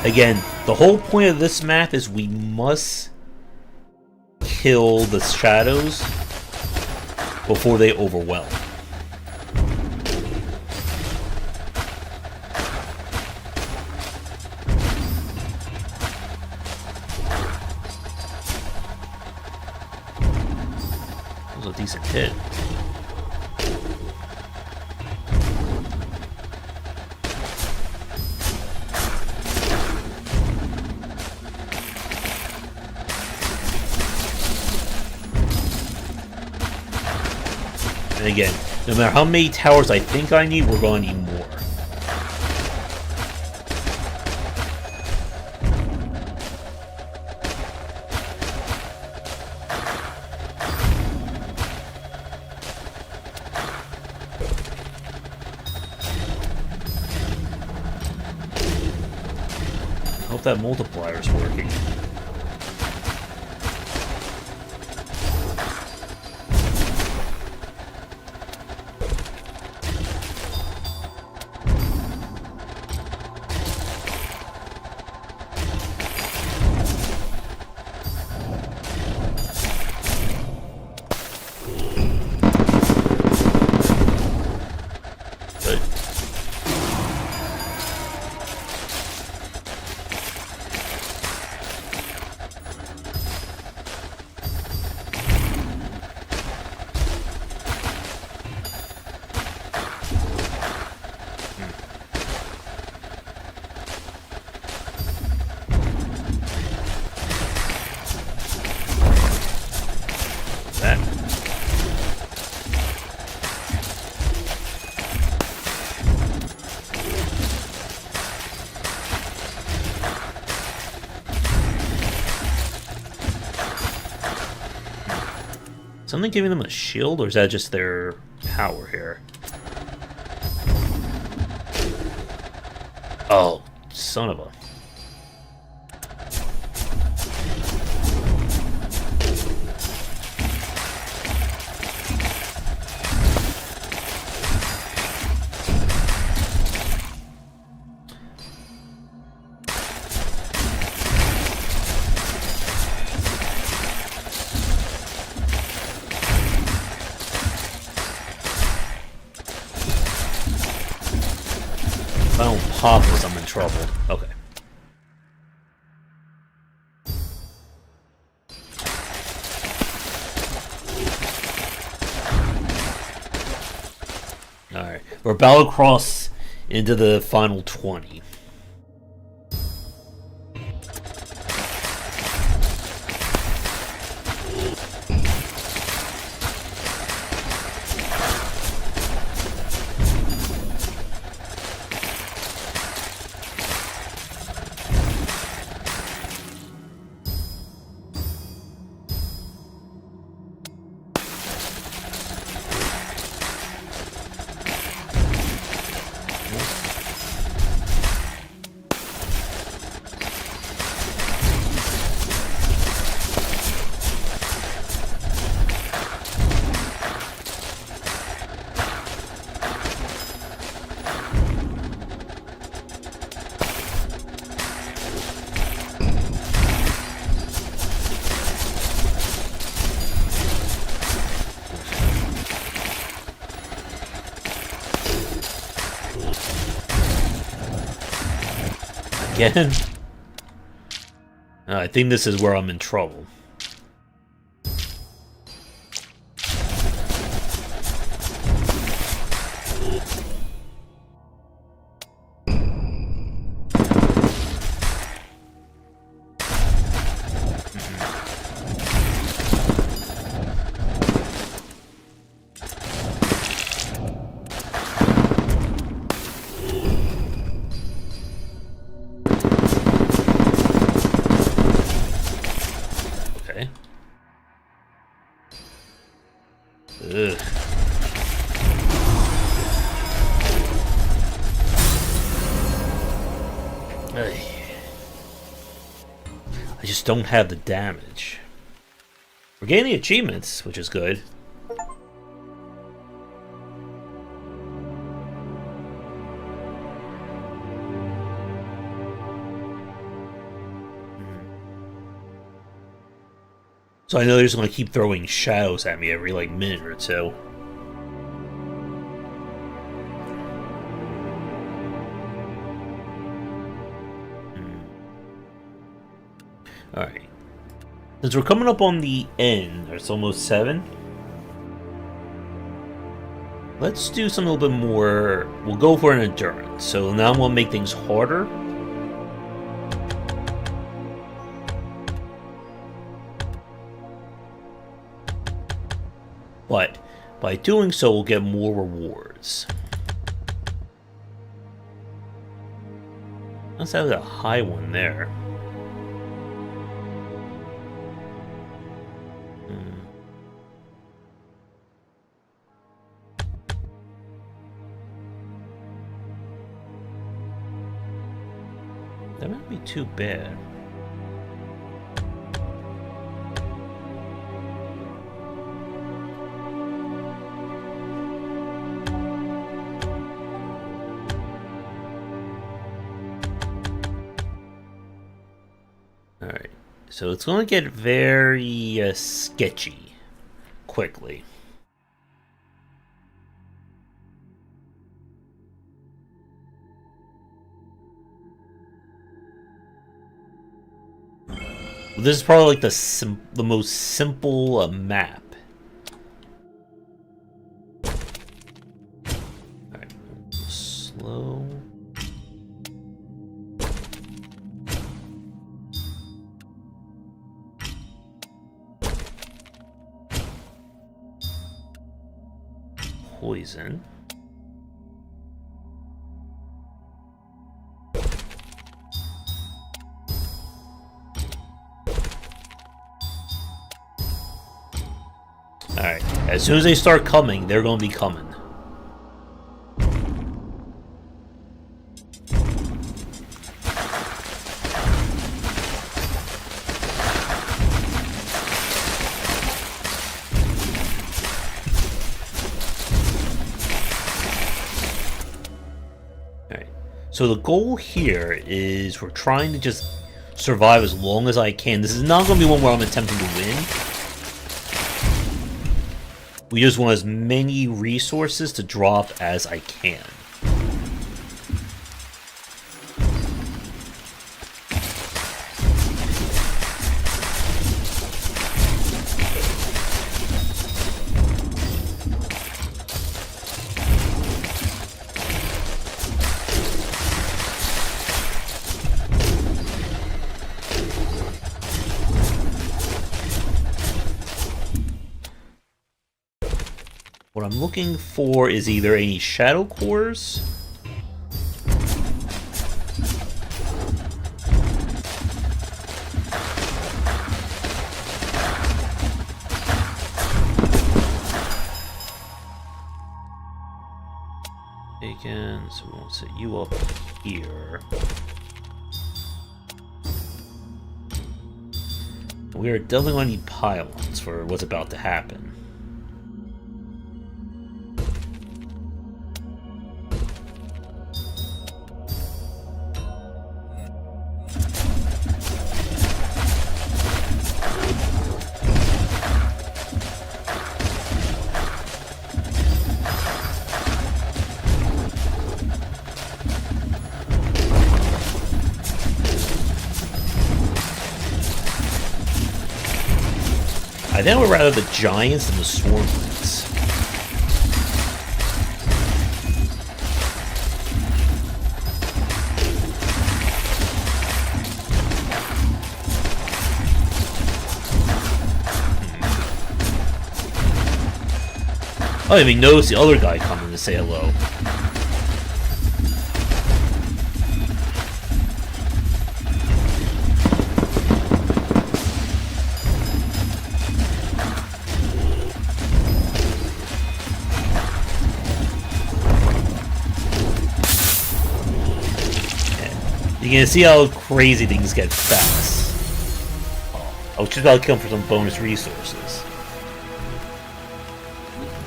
Again, the whole point of this map is we must kill the shadows before they overwhelm. That was a decent hit. And again, no matter how many towers I think I need, we're going to need more. I hope that multiplier is working. Something giving them a shield, or is that just their power here? Oh, son of a... If I don't pop this, I'm in trouble. Okay. Alright. We're about to cross into the final 20. Again? I think this is where I'm in trouble. Ugh. I just don't have the damage. We're getting the achievements, which is good. So I know they're just going to keep throwing shadows at me every, like, minute or two. Alright. Since we're coming up on the end, it's almost 7. Let's do something a little bit more... We'll go for an endurance. So now I'm going to make things harder. But by doing so, we'll get more rewards. Let's have a high one there. That might be too bad. Alright, so it's going to get very sketchy quickly. This is probably like the most simple map. Alright, slow. Poison. Alright, as soon as they start coming, they're going to be coming. So the goal here is we're trying to just survive as long as I can. This is not going to be one where I'm attempting to win. We just want as many resources to drop as I can. What I'm looking for is either any shadow cores. Taken, so we won't set you up here. We are definitely going to need pylons for what's about to happen. I think I would rather the giants than the swarmlings. Oh, I didn't even notice the other guy coming to say hello. You can see how crazy things get fast. Oh, I was just about to kill him for some bonus resources.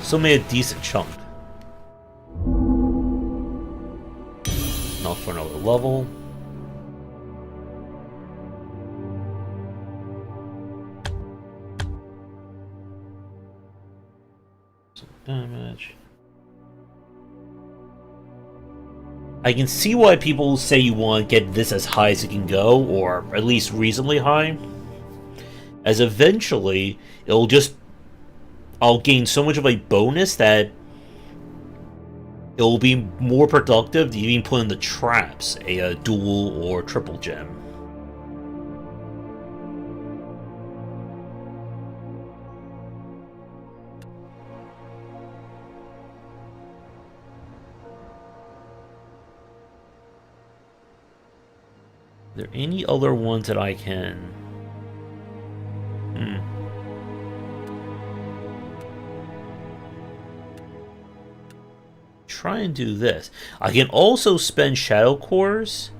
Still made a decent chunk. Enough for another level. Some damage. I can see why people say you want to get this as high as it can go, or at least reasonably high. As eventually, I'll gain so much of a bonus that it'll be more productive to even put in the traps a dual or triple gem. Are there any other ones that I can... Try and do this. I can also spend shadow cores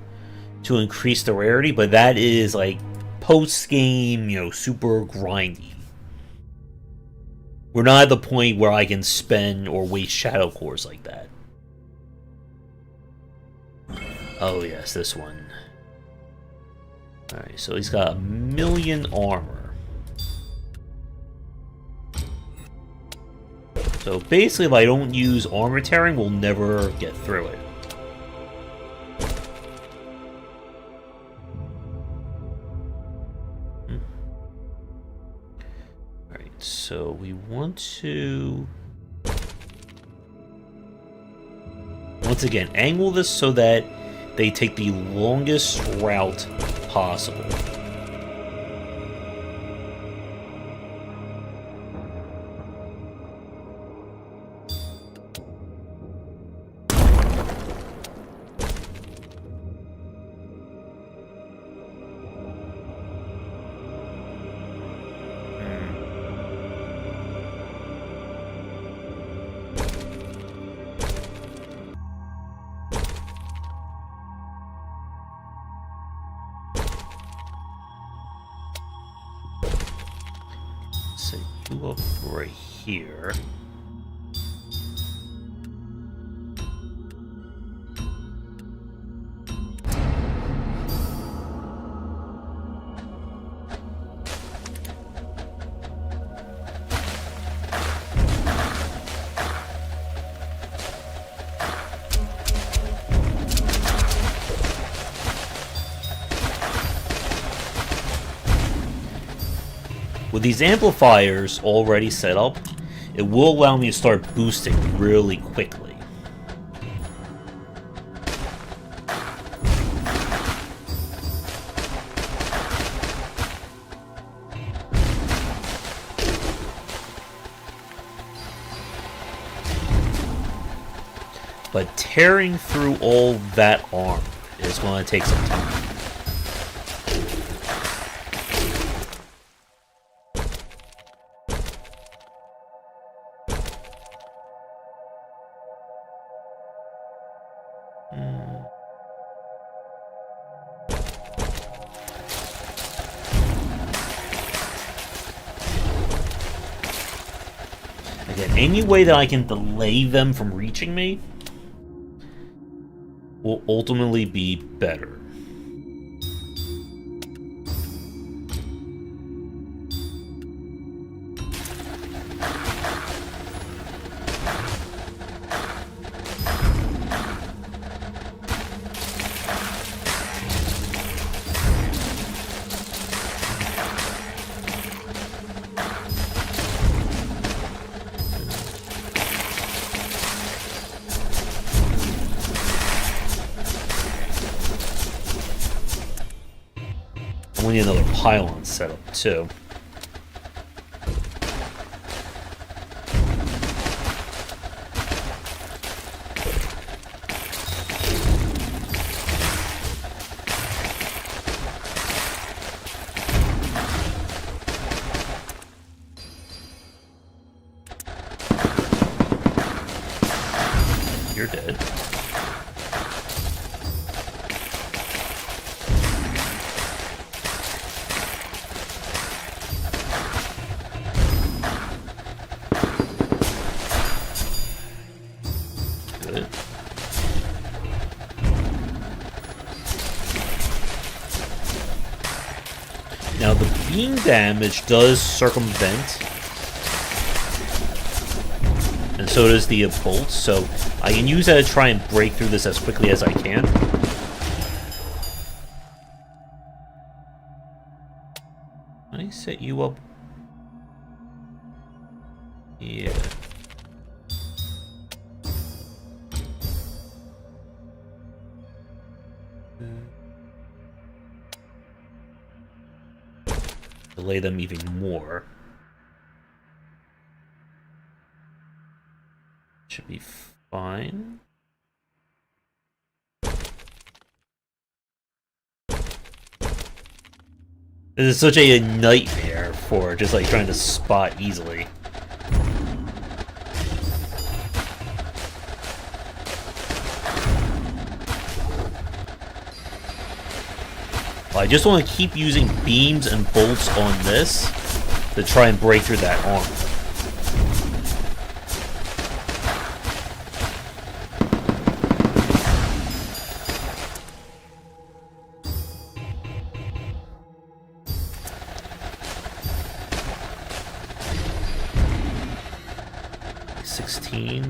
to increase the rarity, but that is like post-game, super grindy. We're not at the point where I can spend or waste shadow cores like that. Oh yes, this one. Alright, so he's got 1,000,000 armor. So basically, if I don't use armor tearing, we'll never get through it. Alright, so we want to... once again, angle this so that they take the longest route possible. Set you up right here. With these amplifiers already set up, it will allow me to start boosting really quickly. But tearing through all that armor is going to take some time. Again, any way that I can delay them from reaching me will ultimately be better. We need another pylon setup too. You're dead. Now the beam damage does circumvent, and so does the bolt, so I can use that to try and break through this as quickly as I can. Can I set you up? Yeah. Delay them even more. Should be fine. This is such a nightmare for just like trying to spot easily. I just want to keep using beams and bolts on this to try and break through that armor.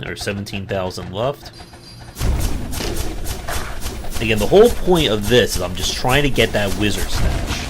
Or 17,000 left. Again, the whole point of this is I'm just trying to get that wizard stash.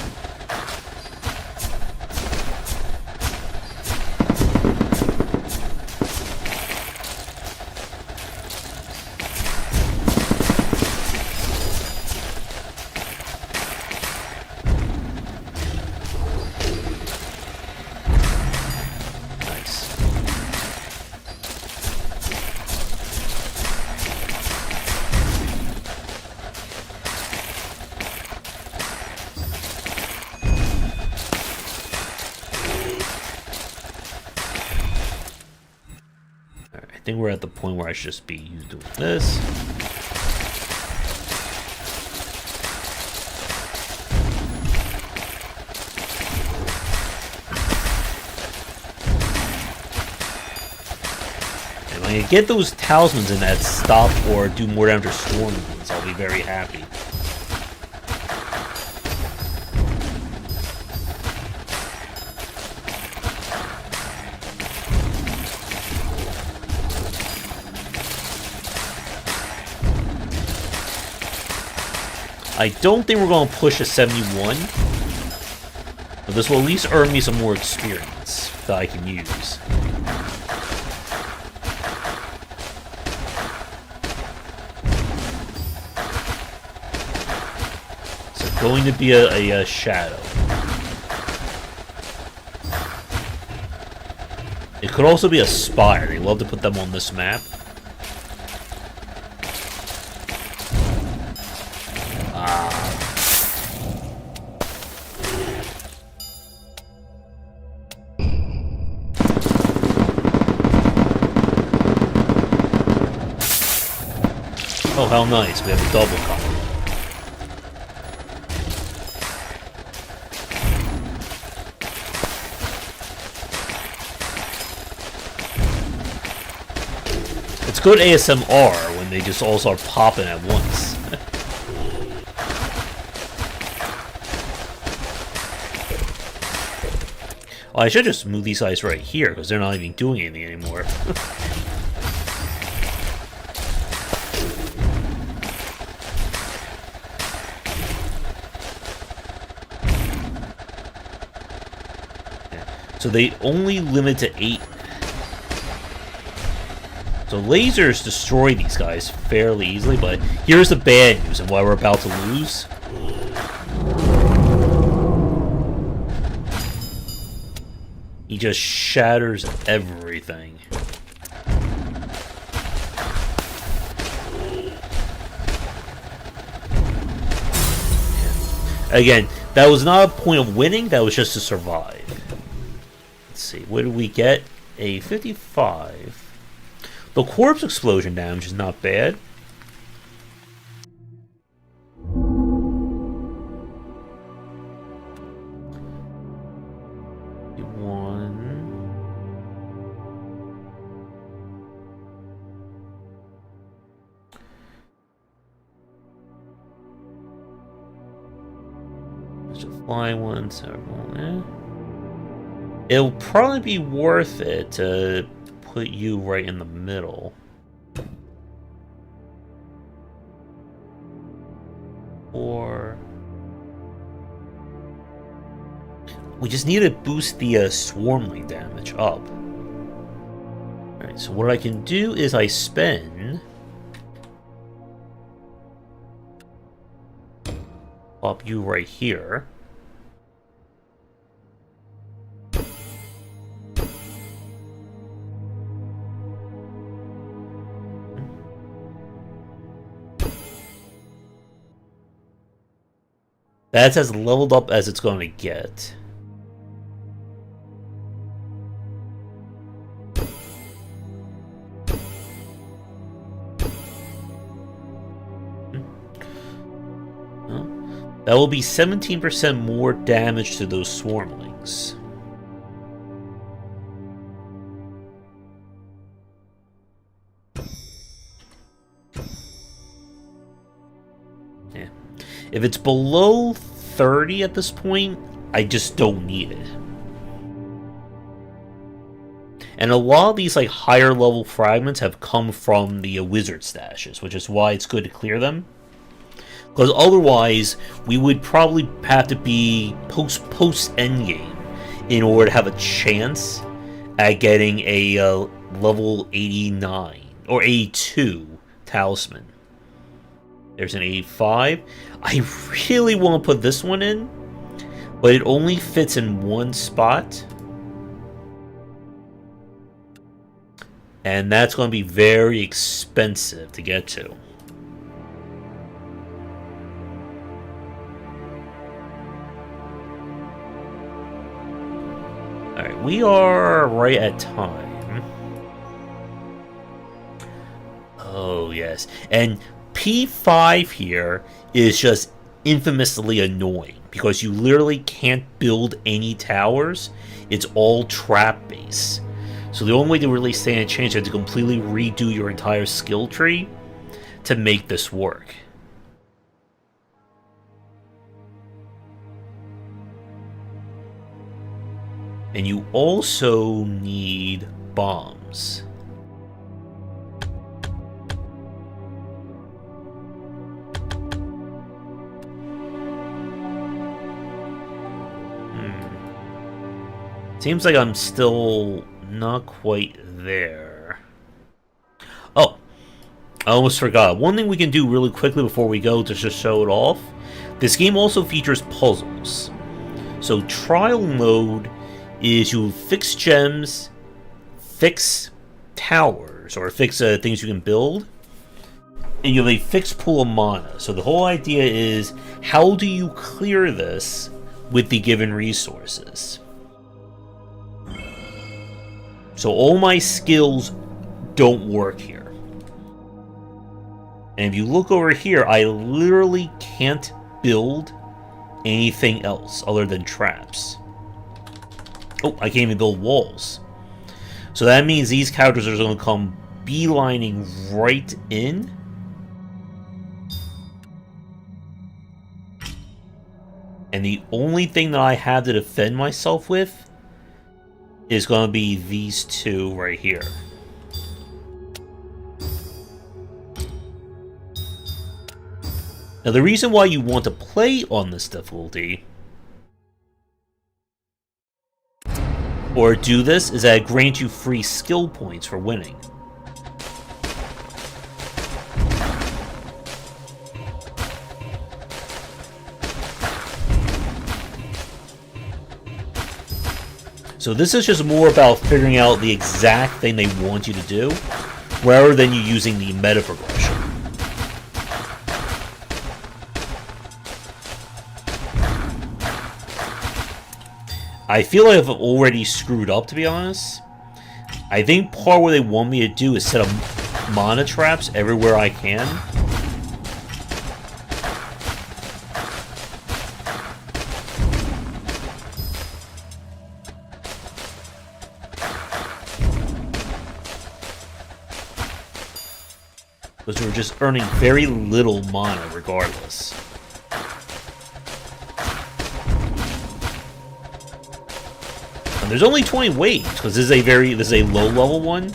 I think we're at the point where I should just be doing this. And when I get those talismans in that stop or do more damage to storm units, I'll be very happy. I don't think we're going to push a 71. But this will at least earn me some more experience that I can use. So going to be a shadow. It could also be a spire. They love to put them on this map. Oh, how nice. We have a double combo. It's good ASMR when they just all start popping at once. Well, I should just move these guys right here, because they're not even doing anything anymore. So they only limit to 8. So lasers destroy these guys fairly easily, but here's the bad news and why we're about to lose. He just shatters everything. Again, that was not a point of winning, that was just to survive. Let's see, what did we get? A 55. The corpse explosion damage is not bad. Flying one, several. It'll probably be worth it to put you right in the middle. Or we just need to boost the swarmling damage up. Alright, so what I can do is I spend pop you right here. That's as leveled up as it's going to get. That will be 17% more damage to those swarmlings. Yeah. If it's below 30 at this point, I just don't need it. And a lot of these like higher level fragments have come from the wizard stashes, which is why it's good to clear them. Because otherwise, we would probably have to be post endgame in order to have a chance at getting a level 89 or 82 talisman. There's an 85. I really want to put this one in, but it only fits in one spot. And that's going to be very expensive to get to. Alright, we are right at time. Oh, yes. And P5 here is just infamously annoying because you literally can't build any towers. It's all trap base. So the only way to really stand a chance is to completely redo your entire skill tree to make this work. And you also need bombs. Seems like I'm still not quite there. Oh, I almost forgot. One thing we can do really quickly before we go to just show it off. This game also features puzzles. So trial mode is you fix gems, fix towers, or fix things you can build, and you have a fixed pool of mana. So the whole idea is, how do you clear this with the given resources? So all my skills don't work here. And if you look over here, I literally can't build anything else other than traps. Oh, I can't even build walls. So that means these characters are going to come beelining right in. And the only thing that I have to defend myself with is going to be these two right here. Now, the reason why you want to play on this difficulty or do this is that it grants you free skill points for winning. So this is just more about figuring out the exact thing they want you to do, rather than you using the meta progression. I feel like I've already screwed up, to be honest. I think part of what they want me to do is set up mana traps everywhere I can. Because we're just earning very little mana regardless. And there's only 20 waves, because this is a low level one.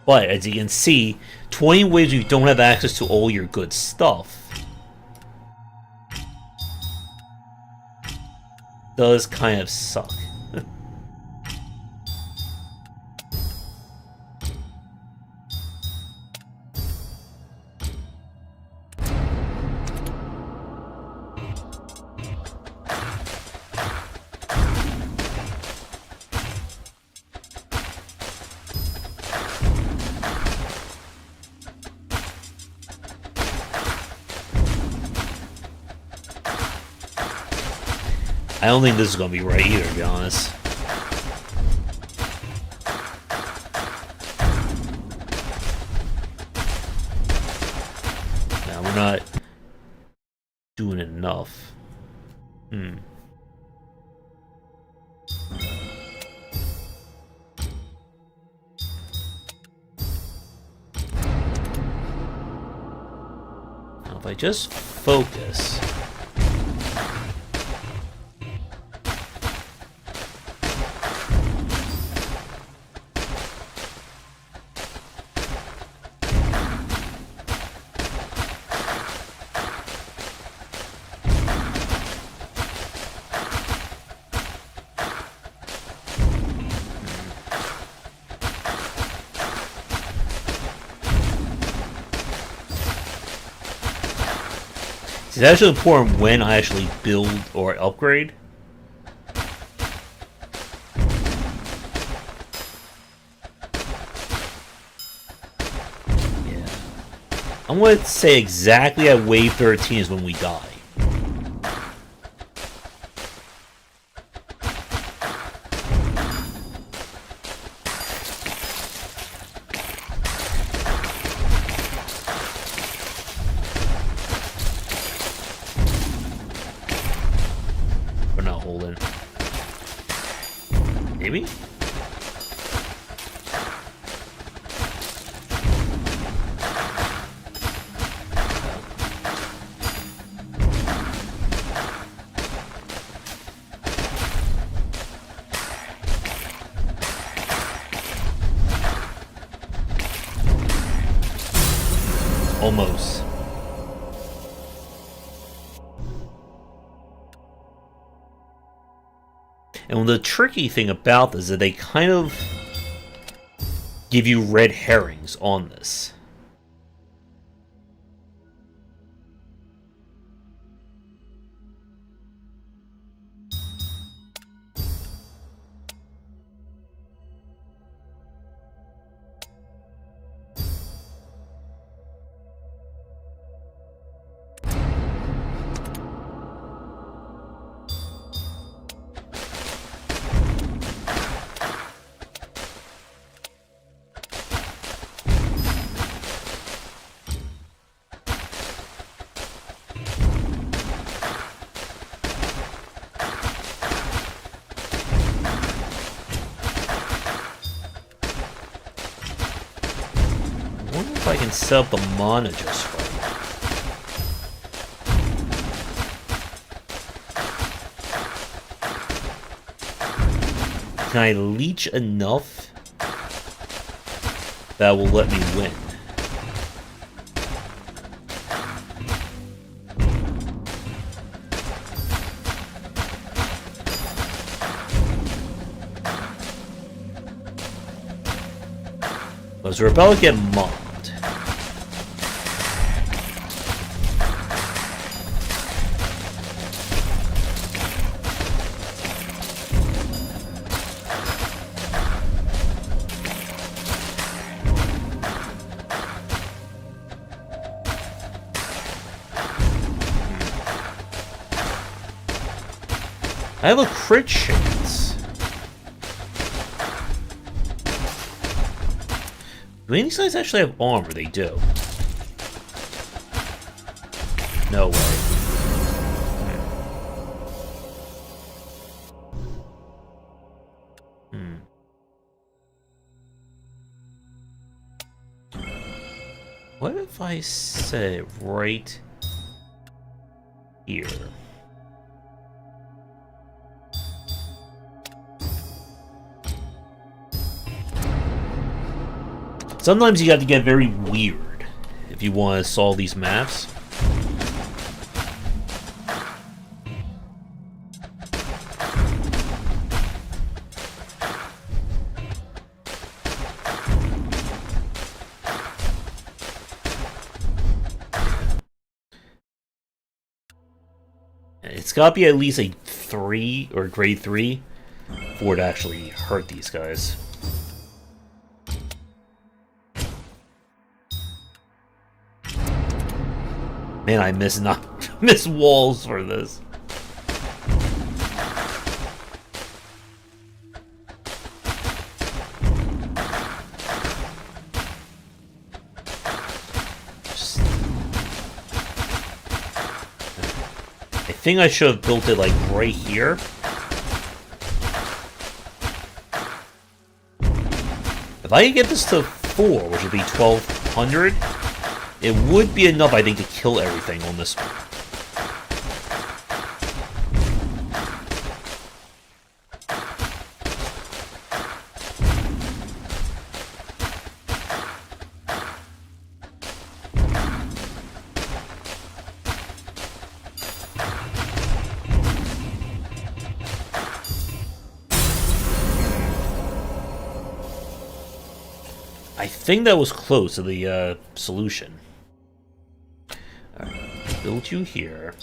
But as you can see, 20 waves you don't have access to all your good stuff does kind of suck. I don't think this is going to be right either, to be honest. Now, we're not doing enough. Now, if I just focus... It's actually important when I actually build or upgrade. Yeah. I'm going to say exactly at wave 13 is when we die. Maybe? almost. And the tricky thing about this is that they kind of give you red herrings on this. I can set up the mana just right. Can I leech enough that will let me win? Because we're about to get mobbed. I have a crit chance. Do any guys actually have armor? They do. No way. What if I set it right here? Sometimes you have to get very weird if you want to solve these maps. It's got to be at least a 3 or grade 3 for it to actually hurt these guys. Man, I miss walls for this. I think I should have built it like right here. If I could get this to 4, which would be 1200. It would be enough, I think, to kill everything on this one. I think that was close to the solution. Alright, build you here.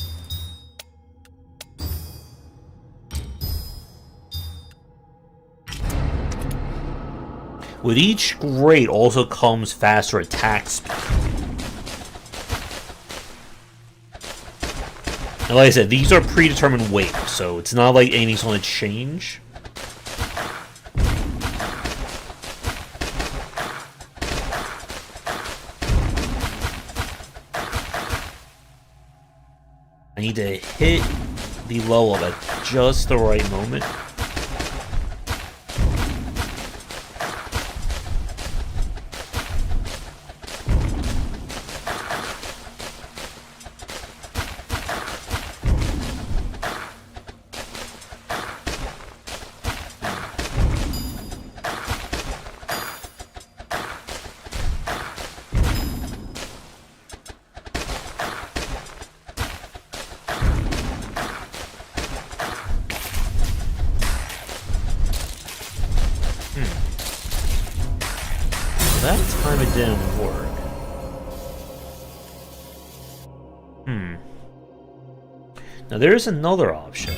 With each grade also comes faster attack speed. And like I said, these are predetermined waves, so it's not like anything's going to change. I need to hit the low level at just the right moment. time it didn't work. Now there's another option.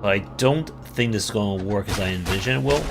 But I don't think this is going to work as I envision it will.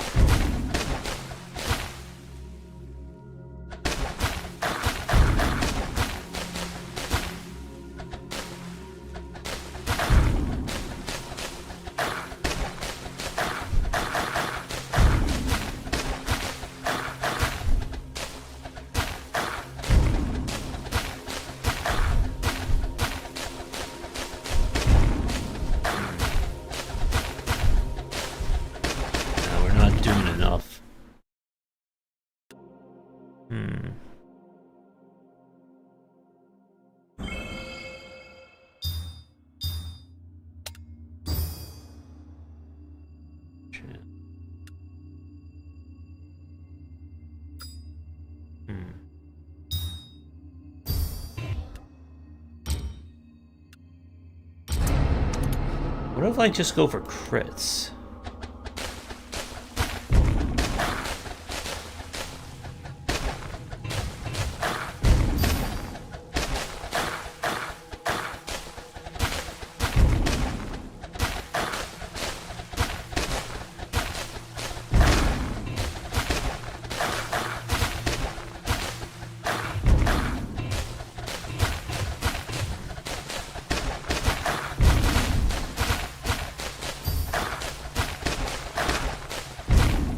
What if I just go for crits?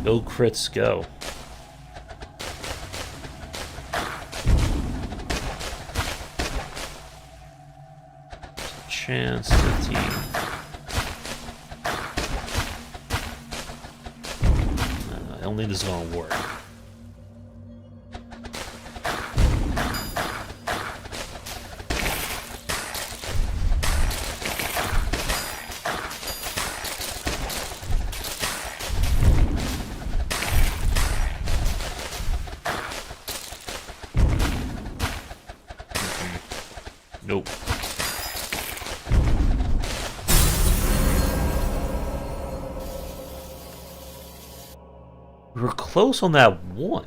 Go crits, go. Chance 15. I don't think this is gonna work. Nope. We were close on that one.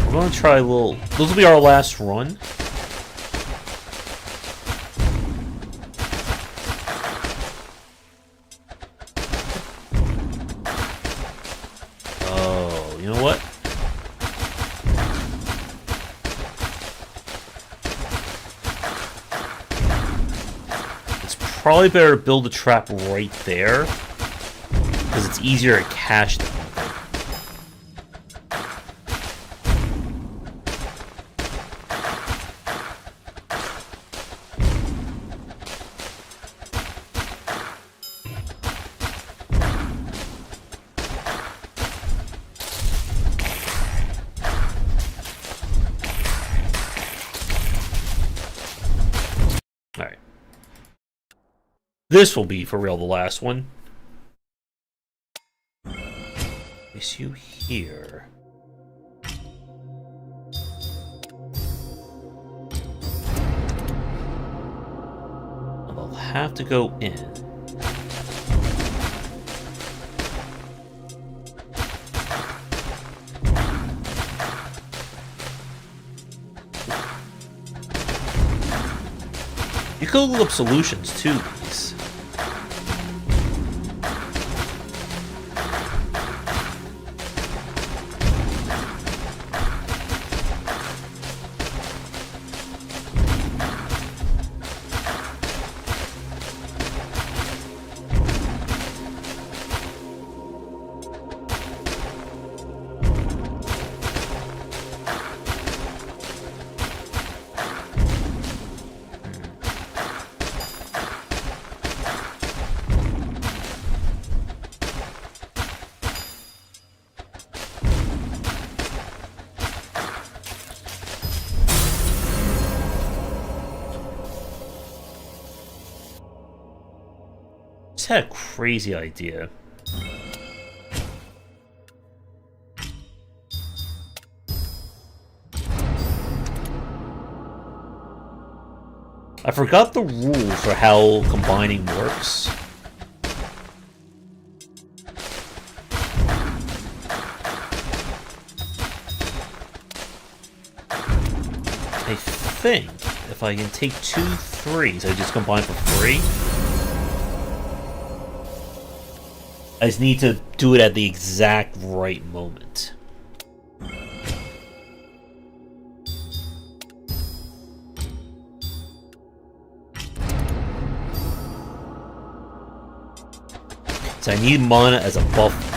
We're gonna try a little. This will be our last run. Oh, you know what? It's probably better to build a trap right there, because it's easier to cache them. Alright. This will be, for real, the last one. Place you here. And I'll have to go in. You could look up solutions to these. Just had a crazy idea. I forgot the rules for how combining works. I think if I can take 2 3s, I just combine for free. I just need to do it at the exact right moment. So I need mana as a buffer.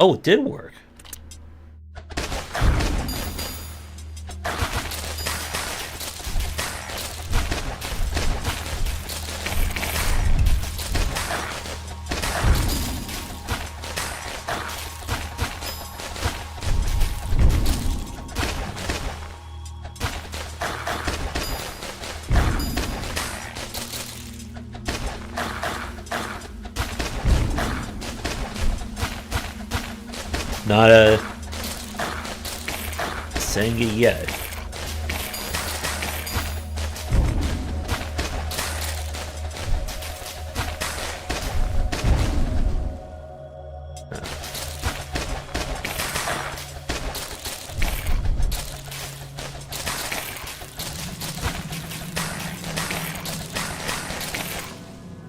Oh, it did work. Not a Senga yet.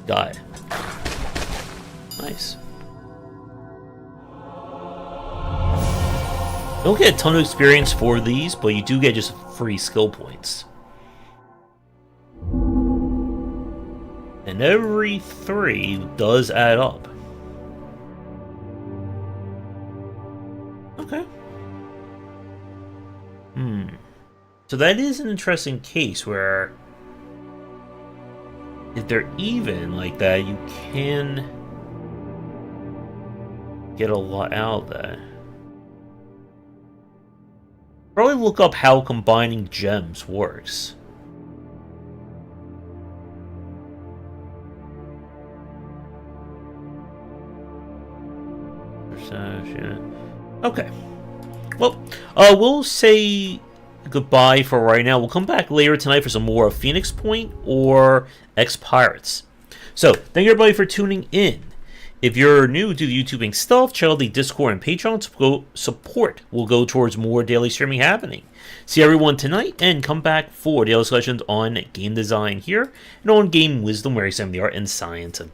Die. Nice. You don't get a ton of experience for these, but you do get just free skill points. And every 3 does add up. Okay. So that is an interesting case where if they're even like that, you can get a lot out of that. Probably look up how combining gems works. Yeah. Okay. Well, we'll say goodbye for right now. We'll come back later tonight for some more of Phoenix Point or X-Pirates. So, thank you everybody for tuning in. If you're new to the YouTubing stuff, check out the Discord and Patreon support will go towards more daily streaming happening. See everyone tonight, and come back for daily discussions on game design here, and on game wisdom, where I examine the art and science of game.